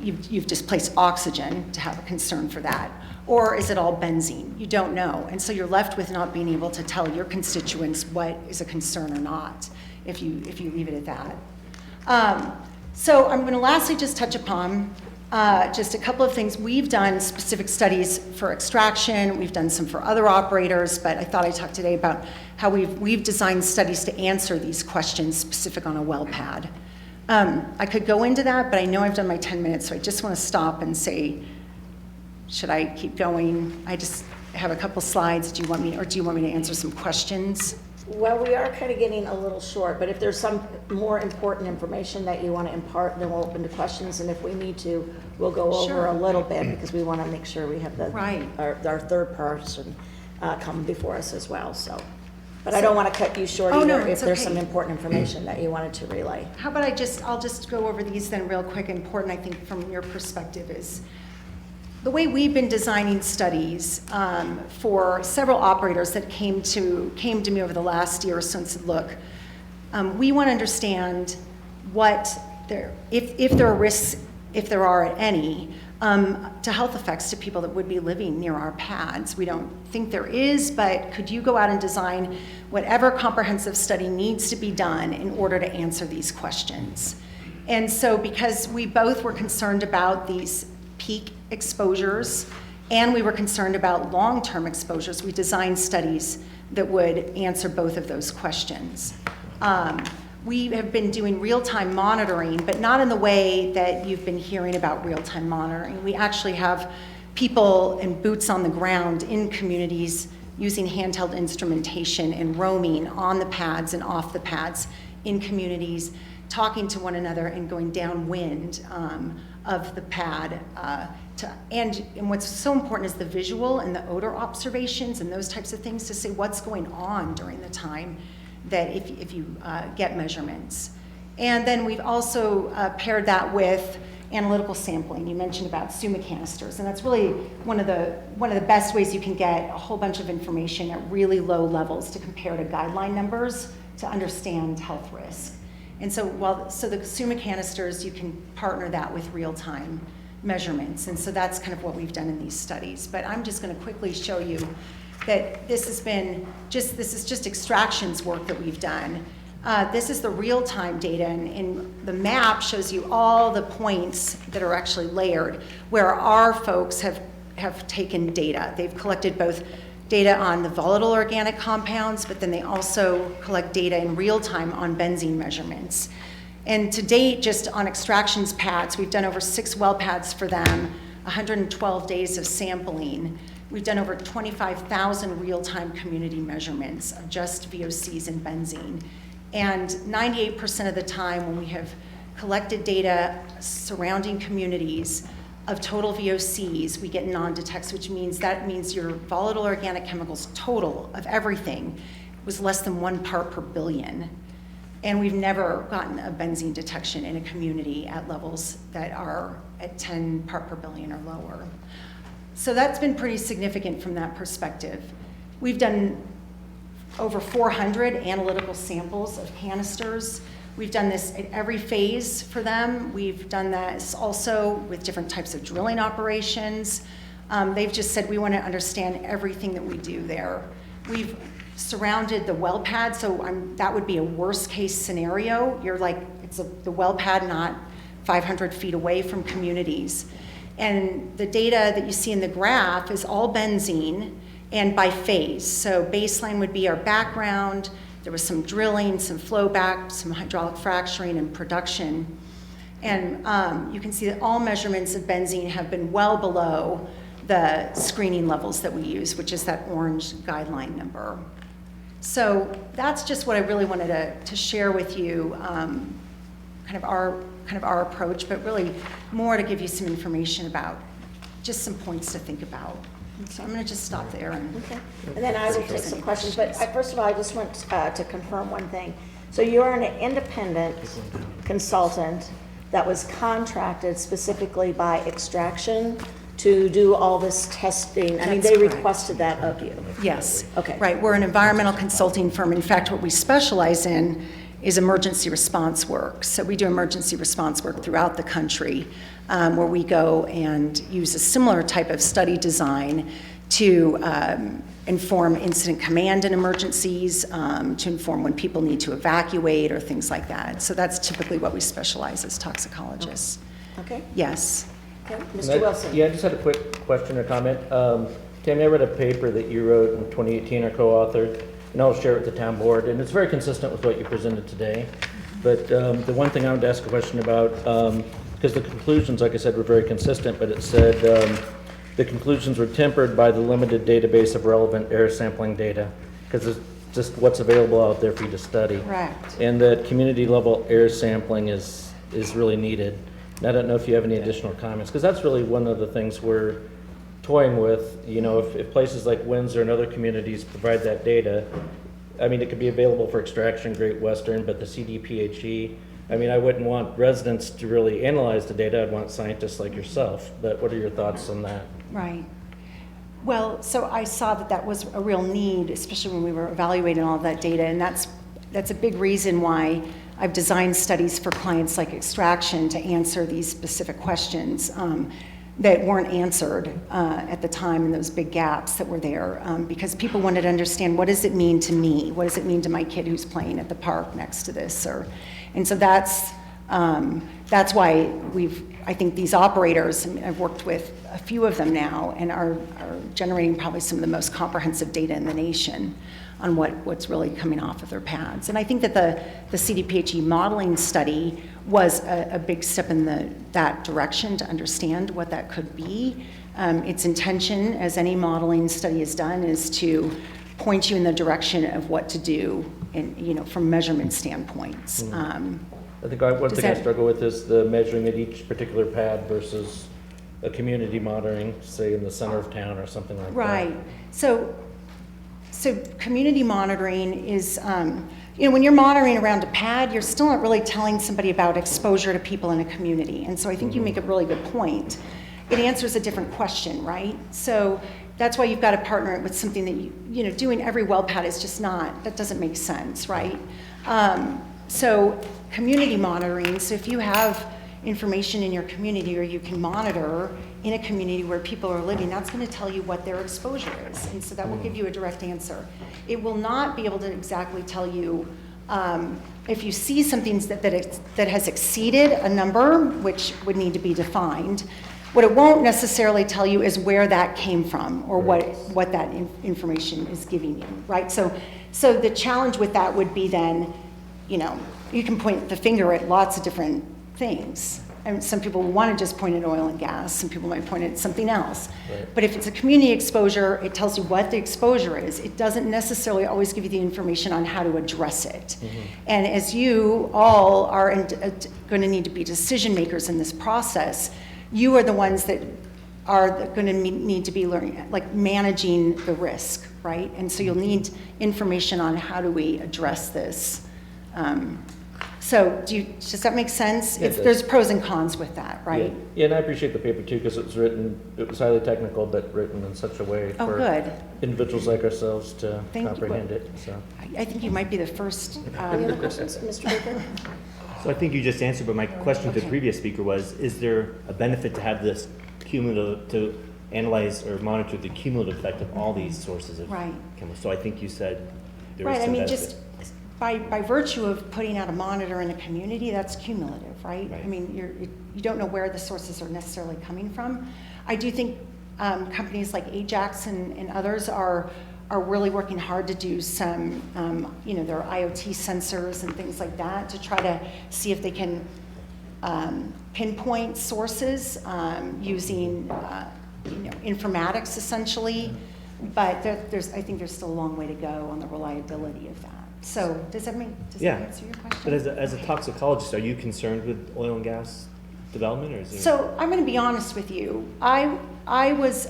you've displaced oxygen to have a concern for that. Or is it all benzene? You don't know. And so you're left with not being able to tell your constituents what is a concern or not if you leave it at that. So I'm going to lastly just touch upon just a couple of things. We've done specific studies for extraction. We've done some for other operators, but I thought I'd talk today about how we've designed studies to answer these questions specific on a well pad. I could go into that, but I know I've done my 10 minutes, so I just want to stop and say, should I keep going? I just have a couple slides. Do you want me to answer some questions? Well, we are kind of getting a little short, but if there's some more important information that you want to impart, then we'll open to questions, and if we need to, we'll go over Sure. a little bit, because we want to make sure we have our third person come before us as well, so. But I don't want to cut you short Oh, no, either if it's there's okay. some important information that you wanted to relay. How about I'll just go over these then real quick. Important, I think, from your perspective is the way we've been designing studies for several operators that came to me over the last year or so and said, look, we want to understand if there are risks, if there are any, to health effects to people that would be living near our pads. We don't think there is, but could you go out and design whatever comprehensive study needs to be done in order to answer these questions? And so because we both were concerned about these peak exposures and we were concerned about long-term exposures, we designed studies that would answer both of those questions. We have been doing real-time monitoring, but not in the way that you've been hearing about real-time monitoring. We actually have people and boots on the ground in communities using handheld instrumentation and roaming on the pads and off the pads in communities, talking to one another and going downwind of the pad. And what's so important is the visual and the odor observations and those types of things to say what's going on during the time that if you get measurements. And then we've also paired that with analytical sampling. You mentioned about SUMA canisters, and that's really one of the best ways you can get a whole bunch of information at really low levels to compare to guideline numbers to understand health risk. And so the SUMA canisters, you can partner that with real-time measurements, and so that's kind of what we've done in these studies. But I'm just going to quickly show you that this is just extractions work that we've done. This is the real-time data, and the map shows you all the points that are actually layered where our folks have taken data. They've collected both data on the volatile organic compounds, but then they also collect data in real time on benzene measurements. And to date, just on extractions pads, we've done over 6 well pads for them, 112 days of sampling. We've done over 25,000 real-time community measurements of just VOCs and benzene. And 98% of the time when we have collected data surrounding communities of total VOCs, we get non-detects, which means your volatile organic chemicals total of everything was less than 1 part per billion. And we've never gotten a benzene detection in a community at levels that are at 10 part per billion or lower. So that's been pretty significant from that perspective. We've done over 400 analytical samples of canisters. We've done this at every phase for them. We've done this also with different types of drilling operations. They've just said we want to understand everything that we do there. We've surrounded the well pad, so that would be a worst case scenario. It's the well pad not 500 feet away from communities. And the data that you see in the graph is all benzene and by phase. So baseline would be our background. There was some drilling, some flowback, some hydraulic fracturing and production. And you can see that all measurements of benzene have been well below the screening levels that we use, which is that orange guideline number. So that's just what I really wanted to share with you, kind of our approach, but really more to give you some information about, just some points to think about. So I'm going to just stop there and. Okay. And then I will take some questions, but first of all, I just want to confirm one thing. So you're an independent consultant that was contracted specifically by Extraction to do all this testing? I mean, That's they correct. requested that of you? Yes. Okay. Right, we're an environmental consulting firm. In fact, what we specialize in is emergency response work. So we do emergency response work throughout the country, where we go and use a similar type of study design to inform incident command in emergencies, to inform when people need to evacuate or things like that. So that's typically what we specialize as toxicologists. Okay. Yes. Okay. Mr. Wilson? Yeah, I just had a quick question or comment. Tammy, I read a paper that you wrote in 2018 or co-authored, and I'll share it with the town board, and it's very consistent with what you presented today. But the one thing I wanted to ask a question about, because the conclusions, like I said, were very consistent, but it said the conclusions were tempered by the limited database of relevant air sampling data, because it's just what's available out there for you to study. Correct. And that community level air sampling is really needed. And I don't know if you have any additional comments, because that's really one of the things we're toying with. You know, if places like Windsor and other communities provide that data, I mean, it could be available for Extraction, Great Western, but the CDPHE, I mean, I wouldn't want residents to really analyze the data. I'd want scientists like yourself. But what are your thoughts on that? Right. Well, so I saw that that was a real need, especially when we were evaluating all of that data, and that's a big reason why I've designed studies for clients like Extraction to answer these specific questions that weren't answered at the time, and those big gaps that were there, because people wanted to understand, what does it mean to me? What does it mean to my kid who's playing at the park next to this? And so that's why I think these operators, I mean, I've worked with a few of them now, and are generating probably some of the most comprehensive data in the nation on what's really coming off of their pads. And I think that the CDPHE modeling study was a big step in that direction to understand what that could be. Its intention, as any modeling study is done, is to point you in the direction of what to do, from measurement standpoints. I think one thing I struggle with is the measuring at each particular pad versus a community monitoring, say in the center of town or something like that. Right. So community monitoring is, when you're monitoring around a pad, you're still not really telling somebody about exposure to people in a community. And so I think you make a really good point. It answers a different question, right? So that's why you've got to partner it with something that doing every well pad is just not, that doesn't make sense, right? So community monitoring, so if you have information in your community, or you can monitor in a community where people are living, that's going to tell you what their exposure is. And so that will give you a direct answer. It will not be able to exactly tell you if you see something that has exceeded a number, which would need to be defined. What it won't necessarily tell you is where that came from, or what that information is giving you, right? So the challenge with that would be then, you can point the finger at lots of different things. And some people want to just point at oil and gas. Some people might point at something else. Right. But if it's a community exposure, it tells you what the exposure is. It doesn't necessarily always give you the information on how to address it. Mm-hmm. And as you all are going to need to be decision makers in this process, you are the ones that are going to need to be learning, like managing the risk, right? And so you'll need information on how do we address this. So does that make sense? Yeah, There's pros and cons with that, right? Yeah, and I appreciate the paper too, because it was highly technical, but written in such a way for individuals like ourselves to comprehend it. So I think you might be the first. Any other questions, Mr. Baker? So I think you just answered, but my question to the previous speaker was, is there a benefit to have this cumulative, to analyze or monitor the cumulative effect of all these sources of chemicals? So I think you said there was some benefit. Just by virtue of putting out a monitor in a community, that's cumulative, right? I mean, you don't know where the sources are necessarily coming from. I do think companies like Ajax and others are really working hard to do some, their IoT sensors and things like that to try to see if they can pinpoint sources using, informatics essentially. But I think there's still a long way to go on the reliability of that. So does that Yeah. answer your question? But as a toxicologist, are you concerned with oil and gas development, or is there? So I'm going to be honest with you. I was,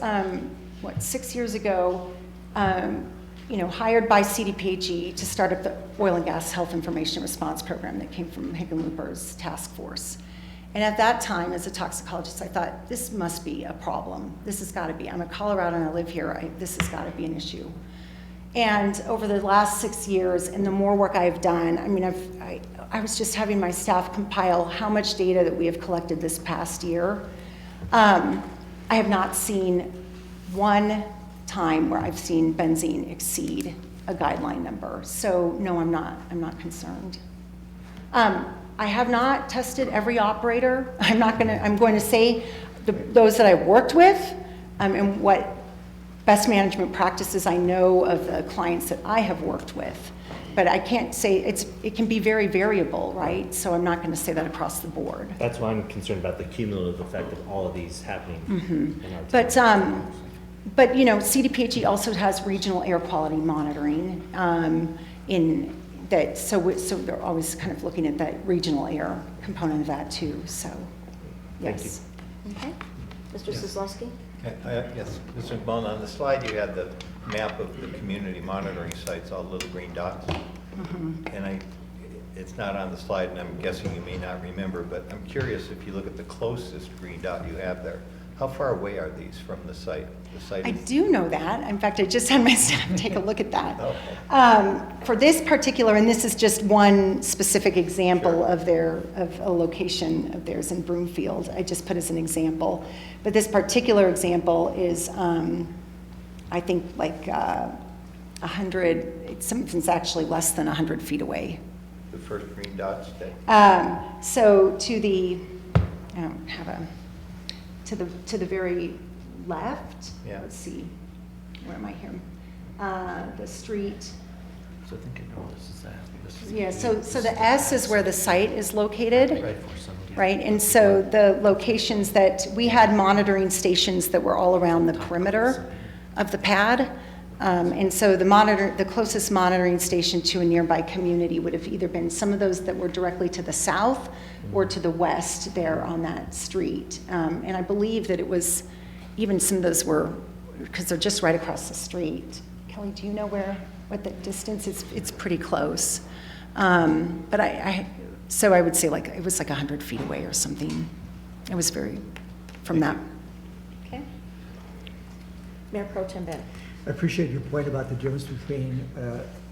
6 years ago, hired by CDPHE to start up the Oil and Gas Health Information Response Program that came from Hickenlooper's task force. And at that time, as a toxicologist, I thought, this must be a problem. This has got to be. I'm a Coloradan, I live here. This has got to be an issue. And over the last 6 years, and the more work I've done, I was just having my staff compile how much data that we have collected this past year. I have not seen one time where I've seen benzene exceed a guideline number. So no, I'm not concerned. I have not tested every operator. I'm going to say those that I've worked with, and what best management practices I know of the clients that I have worked with. But I can't say, it can be very variable, right? So I'm not going to say that across the board. That's why I'm concerned about the cumulative effect of all of these happening in our town. But CDPHE also has regional air quality monitoring so they're always kind of looking at that regional air component of that too. So, yes. Okay. Mr. Sislowski? Yes, Mr. McMullen, on the slide you had the map of the community monitoring sites, all little green dots. And it's not on the slide, and I'm guessing you may not remember, but I'm curious if you look at the closest green dot you have there, how far away are these from the site? I do know that. In fact, I just had my staff take a look at that. Okay. For this particular, and this is just one specific example of a location of theirs in Broomfield. I just put as an example. But this particular example is, I think, like 100, some of it's actually less than 100 feet away. The first green dots? So to the, I don't have a, to the very left, let's see, where am I here? The street. So I think I know this is that. Yeah, so the S is where the site is located, right? And so the locations that, we had monitoring stations that were all around the perimeter of the pad. And so the closest monitoring station to a nearby community would have either been some of those that were directly to the south or to the west there on that street. And I believe that it was, even some of those were, because they're just right across the street. Kelly, do you know what the distance is? It's pretty close. But so I would say like, it was like 100 feet away or something. It was very, from that. Okay. Mayor Pro Tem Bennett. I appreciate your point about the difference between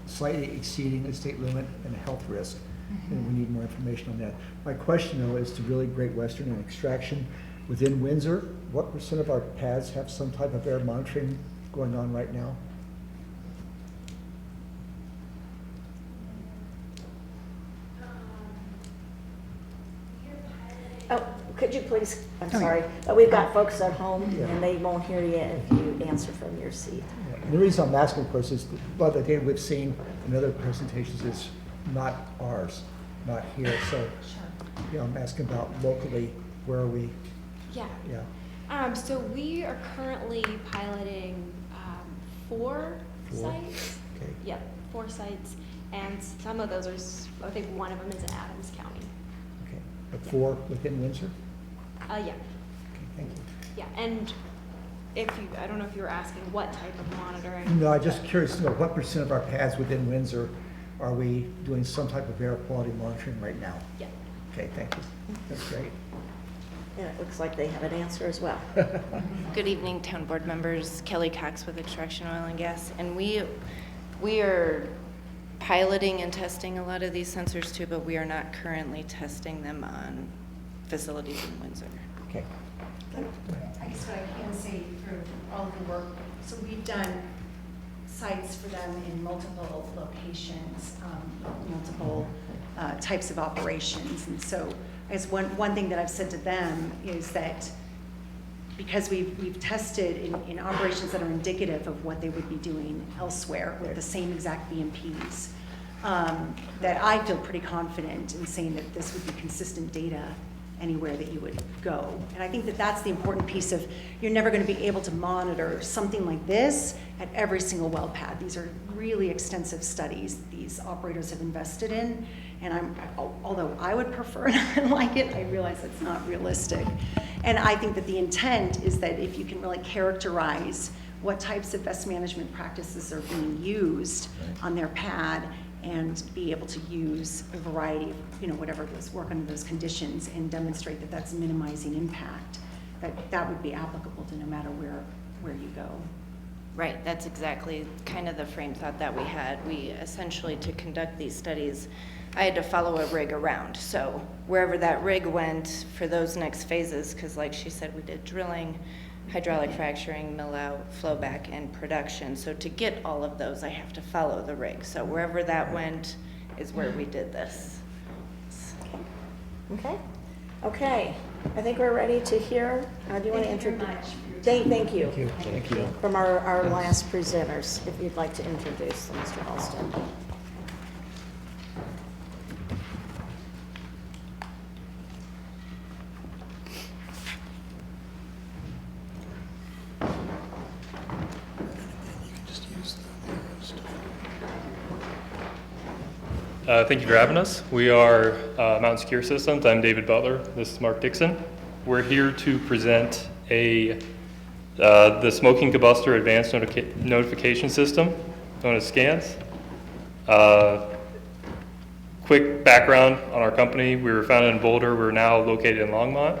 slightly exceeding the state limit and a health risk. And we need more information on that. My question, though, is to really Great Western and extraction within Windsor. What % of our pads have some type of air monitoring going on right now? Oh, could you please, I'm sorry, we've got folks at home and they won't hear you if you answer from your seat. And the reason I'm asking, of course, is a lot of the data we've seen in other presentations is not ours, not here. So, I'm asking about locally, where are we? Yeah. Yeah. So we are currently piloting 4 sites. Okay. Yep, 4 sites, and some of those are, I think one of them is in Adams County. Okay. But 4 within Windsor? Yeah. Okay, thank you. Yeah, and I don't know if you were asking what type of monitoring. No, I'm just curious to know what % of our pads within Windsor are we doing some type of air quality monitoring right now? Yeah. Okay, thank you. That's great. And it looks like they have an answer as well. Good evening, town board members. Kelly Cox with Extraction Oil and Gas. And we are piloting and testing a lot of these sensors too, but we are not currently testing them on facilities in Windsor. Okay. I guess what I can say through all of the work, so we've done sites for them in multiple locations, multiple types of operations. And so as one thing that I've said to them is that because we've tested in operations that are indicative of what they would be doing elsewhere with the same exact BMPs, that I feel pretty confident in saying that this would be consistent data anywhere that you would go. And I think that that's the important piece of, you're never going to be able to monitor something like this at every single well pad. These are really extensive studies these operators have invested in. And although I would prefer and like it, I realize it's not realistic. And I think that the intent is that if you can really characterize what types of best management practices are being used on their pad, and be able to use a variety of, whatever those work under those conditions, and demonstrate that that's minimizing impact, that would be applicable to no matter where you go. Right, that's exactly kind of the frame thought that we had. We essentially, to conduct these studies, I had to follow a rig around. So wherever that rig went for those next phases, because like she said, we did drilling, hydraulic fracturing, mill out, flow back, and production. So to get all of those, I have to follow the rig. So wherever that went is where we did this. Okay. I think we're ready to hear. Do you want to introduce? Thank you. Thank you. From our last presenters, if you'd like to introduce them, Mr. Halston. Thank you for having us. We are Mountain Secure Systems. I'm David Butler. This is Mark Dixon. We're here to present the Smoking Combustor Advanced Notification System, known as SCANS. Quick background on our company. We were founded in Boulder. We're now located in Longmont.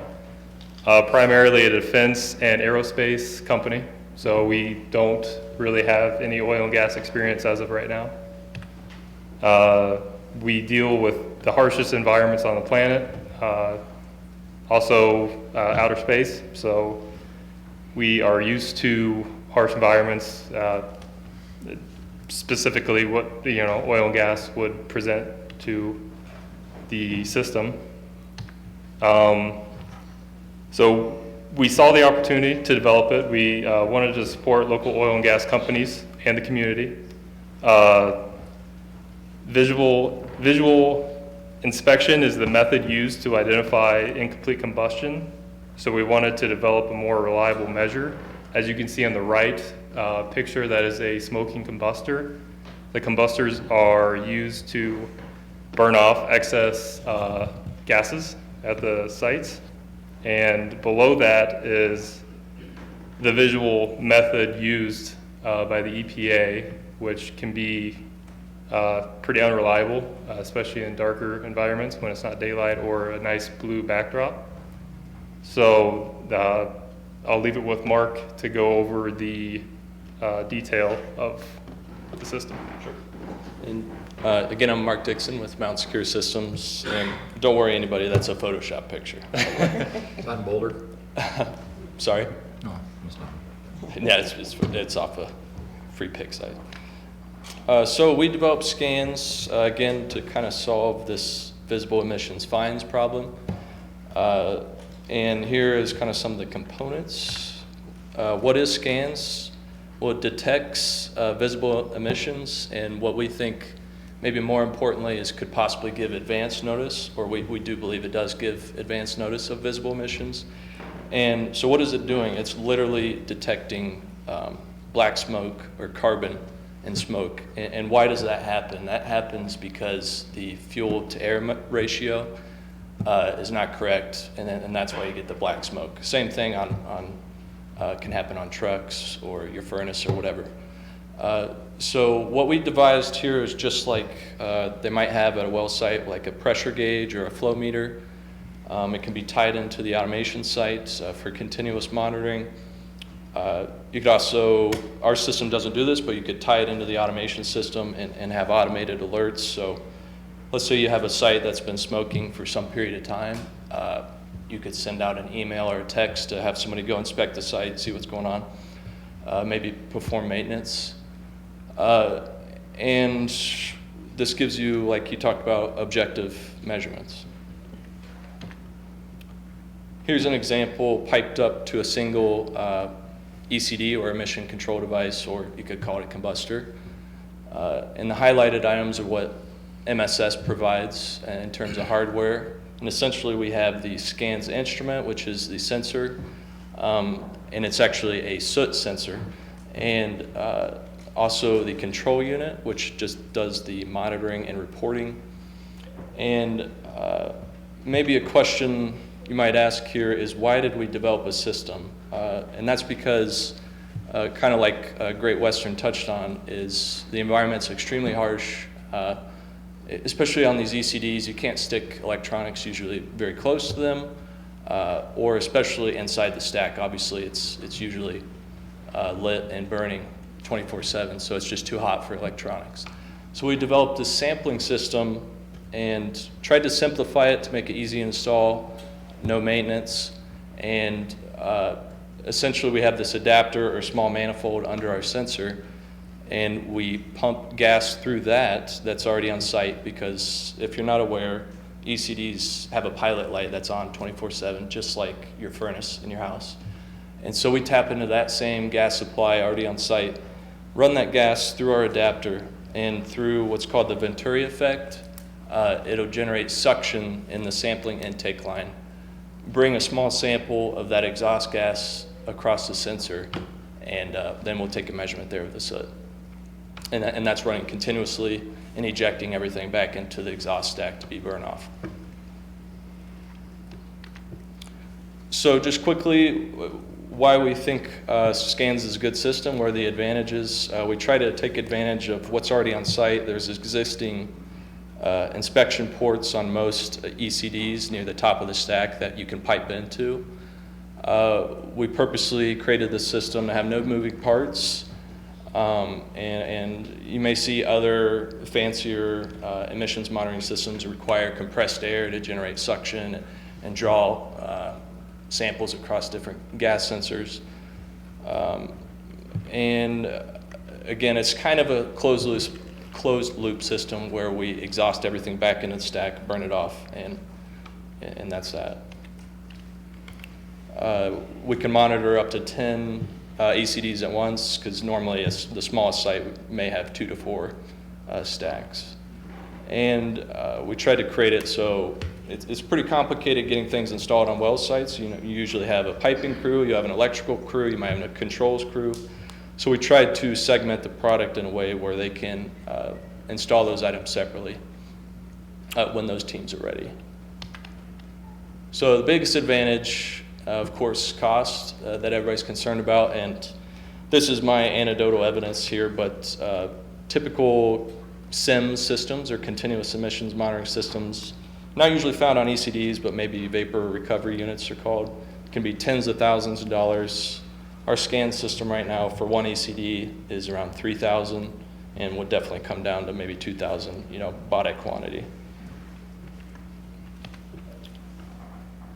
Primarily a defense and aerospace company, so we don't really have any oil and gas experience as of right now. We deal with the harshest environments on the planet, also outer space. So we are used to harsh environments, specifically what oil and gas would present to the system. So we saw the opportunity to develop it. We wanted to support local oil and gas companies and the community. Visual inspection is the method used to identify incomplete combustion. So we wanted to develop a more reliable measure. As you can see on the right picture, that is a smoking combustor. The combustors are used to burn off excess gases at the sites. And below that is the visual method used by the EPA, which can be pretty unreliable, especially in darker environments when it's not daylight or a nice blue backdrop. So I'll leave it with Mark to go over the detail of the system. Sure. And again, I'm Mark Dixon with Mountain Secure Systems, and don't worry anybody, that's a Photoshop picture. It's on Boulder? Sorry? No, it's not. Yeah, it's off a free pick site. So we developed SCANS, again, to kind of solve this visible emissions fines problem. And here is kind of some of the components. What is SCANS? Well, it detects visible emissions, and what we think, maybe more importantly, is could possibly give advance notice, or we do believe it does give advance notice of visible emissions. And so what is it doing? It's literally detecting black smoke or carbon in smoke. And why does that happen? That happens because the fuel to air ratio is not correct, and that's why you get the black smoke. Same thing can happen on trucks or your furnace or whatever. So what we devised here is just like they might have at a well site, like a pressure gauge or a flow meter. It can be tied into the automation sites for continuous monitoring. You could also, our system doesn't do this, but you could tie it into the automation system and have automated alerts. So let's say you have a site that's been smoking for some period of time. You could send out an email or a text to have somebody go inspect the site, see what's going on, maybe perform maintenance. And this gives you, like you talked about, objective measurements. Here's an example piped up to a single ECD or emission control device, or you could call it a combustor. And the highlighted items are what MSS provides in terms of hardware. And essentially we have the SCANS instrument, which is the sensor, and it's actually a soot sensor. And also the control unit, which just does the monitoring and reporting. And maybe a question you might ask here is, why did we develop a system? And that's because, kind of like Great Western touched on, is the environment's extremely harsh, especially on these ECDs. You can't stick electronics usually very close to them, or especially inside the stack. Obviously, it's usually lit and burning 24/7, so it's just too hot for electronics. So we developed this sampling system and tried to simplify it to make it easy to install, no maintenance, and essentially we have this adapter or small manifold under our sensor, and we pump gas through that's already on site, because if you're not aware, ECDs have a pilot light that's on 24/7, just like your furnace in your house. And so we tap into that same gas supply already on site, run that gas through our adapter, and through what's called the Venturi effect, it'll generate suction in the sampling intake line, bring a small sample of that exhaust gas across the sensor, and then we'll take a measurement there of the soot. And that's running continuously and ejecting everything back into the exhaust stack to be burned off. So just quickly, why we think SCANS is a good system, what are the advantages? We try to take advantage of what's already on site. There's existing inspection ports on most ECDs near the top of the stack that you can pipe into. We purposely created this system to have no moving parts, and you may see other fancier emissions monitoring systems require compressed air to generate suction and draw samples across different gas sensors. And again, it's kind of a closed loop system where we exhaust everything back into the stack, burn it off, and that's that. We can monitor up to 10 ECDs at once, because normally the smallest site may have 2 to 4 stacks. And we try to create it so it's pretty complicated getting things installed on well sites. You usually have a piping crew, you have an electrical crew, you might have a controls crew. So we tried to segment the product in a way where they can install those items separately when those teams are ready. So the biggest advantage, of course, cost that everybody's concerned about, and this is my anecdotal evidence here, but typical SIM systems, or continuous emissions monitoring systems, not usually found on ECDs, but maybe vapor recovery units are called, can be tens of thousands of dollars. Our SCAN system right now for one ECD is around $3,000, and would definitely come down to maybe $2,000, bought at quantity.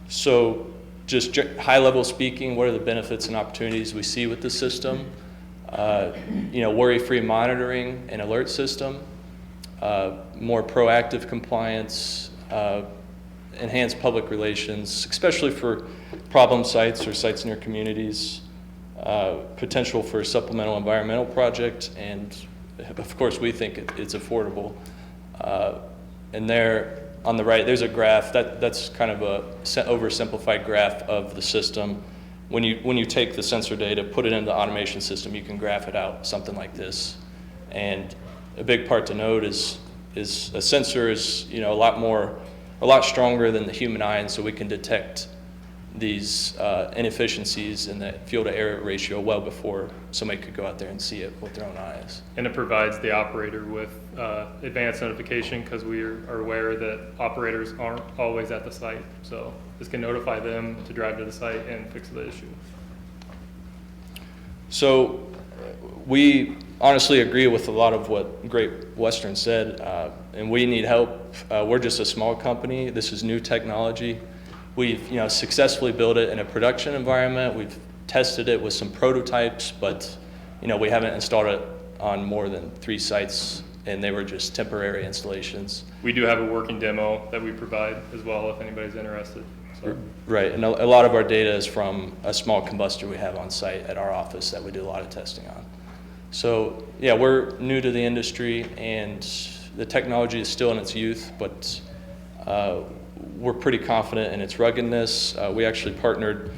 So just high level speaking, what are the benefits and opportunities we see with the system? Worry-free monitoring and alert system, more proactive compliance, enhanced public relations, especially for problem sites or sites in your communities, potential for a supplemental environmental project, and of course we think it's affordable. And there on the right, there's a graph that's kind of a oversimplified graph of the system. When you take the sensor data, put it into the automation system, you can graph it out something like this. And a big part to note is a sensor is a lot stronger than the human eye, and so we can detect these inefficiencies in the fuel to air ratio well before somebody could go out there and see it with their own eyes. And it provides the operator with advanced notification, because we are aware that operators aren't always at the site. So this can notify them to drive to the site and fix the issue. So we honestly agree with a lot of what Great Western said, and we need help. We're just a small company. This is new technology. We've successfully built it in a production environment. We've tested it with some prototypes, but we haven't installed it on more than 3 sites, and they were just temporary installations. We do have a working demo that we provide as well if anybody's interested. So. Right, and a lot of our data is from a small combustor we have on site at our office that we do a lot of testing on. So yeah, we're new to the industry, and the technology is still in its youth, but we're pretty confident in its ruggedness. We actually partnered,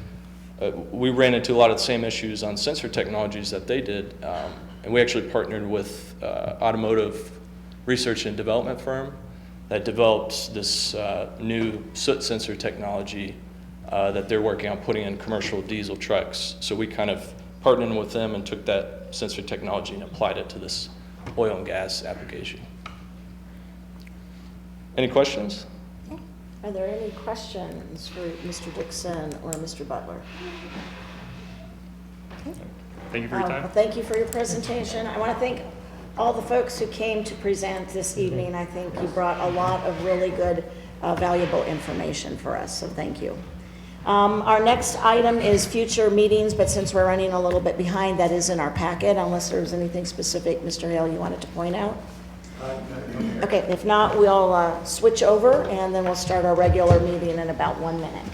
we ran into a lot of the same issues on sensor technologies that they did, and we actually partnered with automotive research and development firm that developed this new soot sensor technology that they're working on putting in commercial diesel trucks. So we kind of partnered with them and took that sensor technology and applied it to this oil and gas application. Any questions? Are there any questions for Mr. Dixon or Mr. Butler? Thank you for your time. Thank you for your presentation. I want to thank all the folks who came to present this evening. I think you brought a lot of really good, valuable information for us, so thank you. Our next item is future meetings, but since we're running a little bit behind, that is in our packet, unless there's anything specific, Mr. Hale, you wanted to point out? Okay, if not, we'll switch over, and then we'll start our regular meeting in about 1 minute.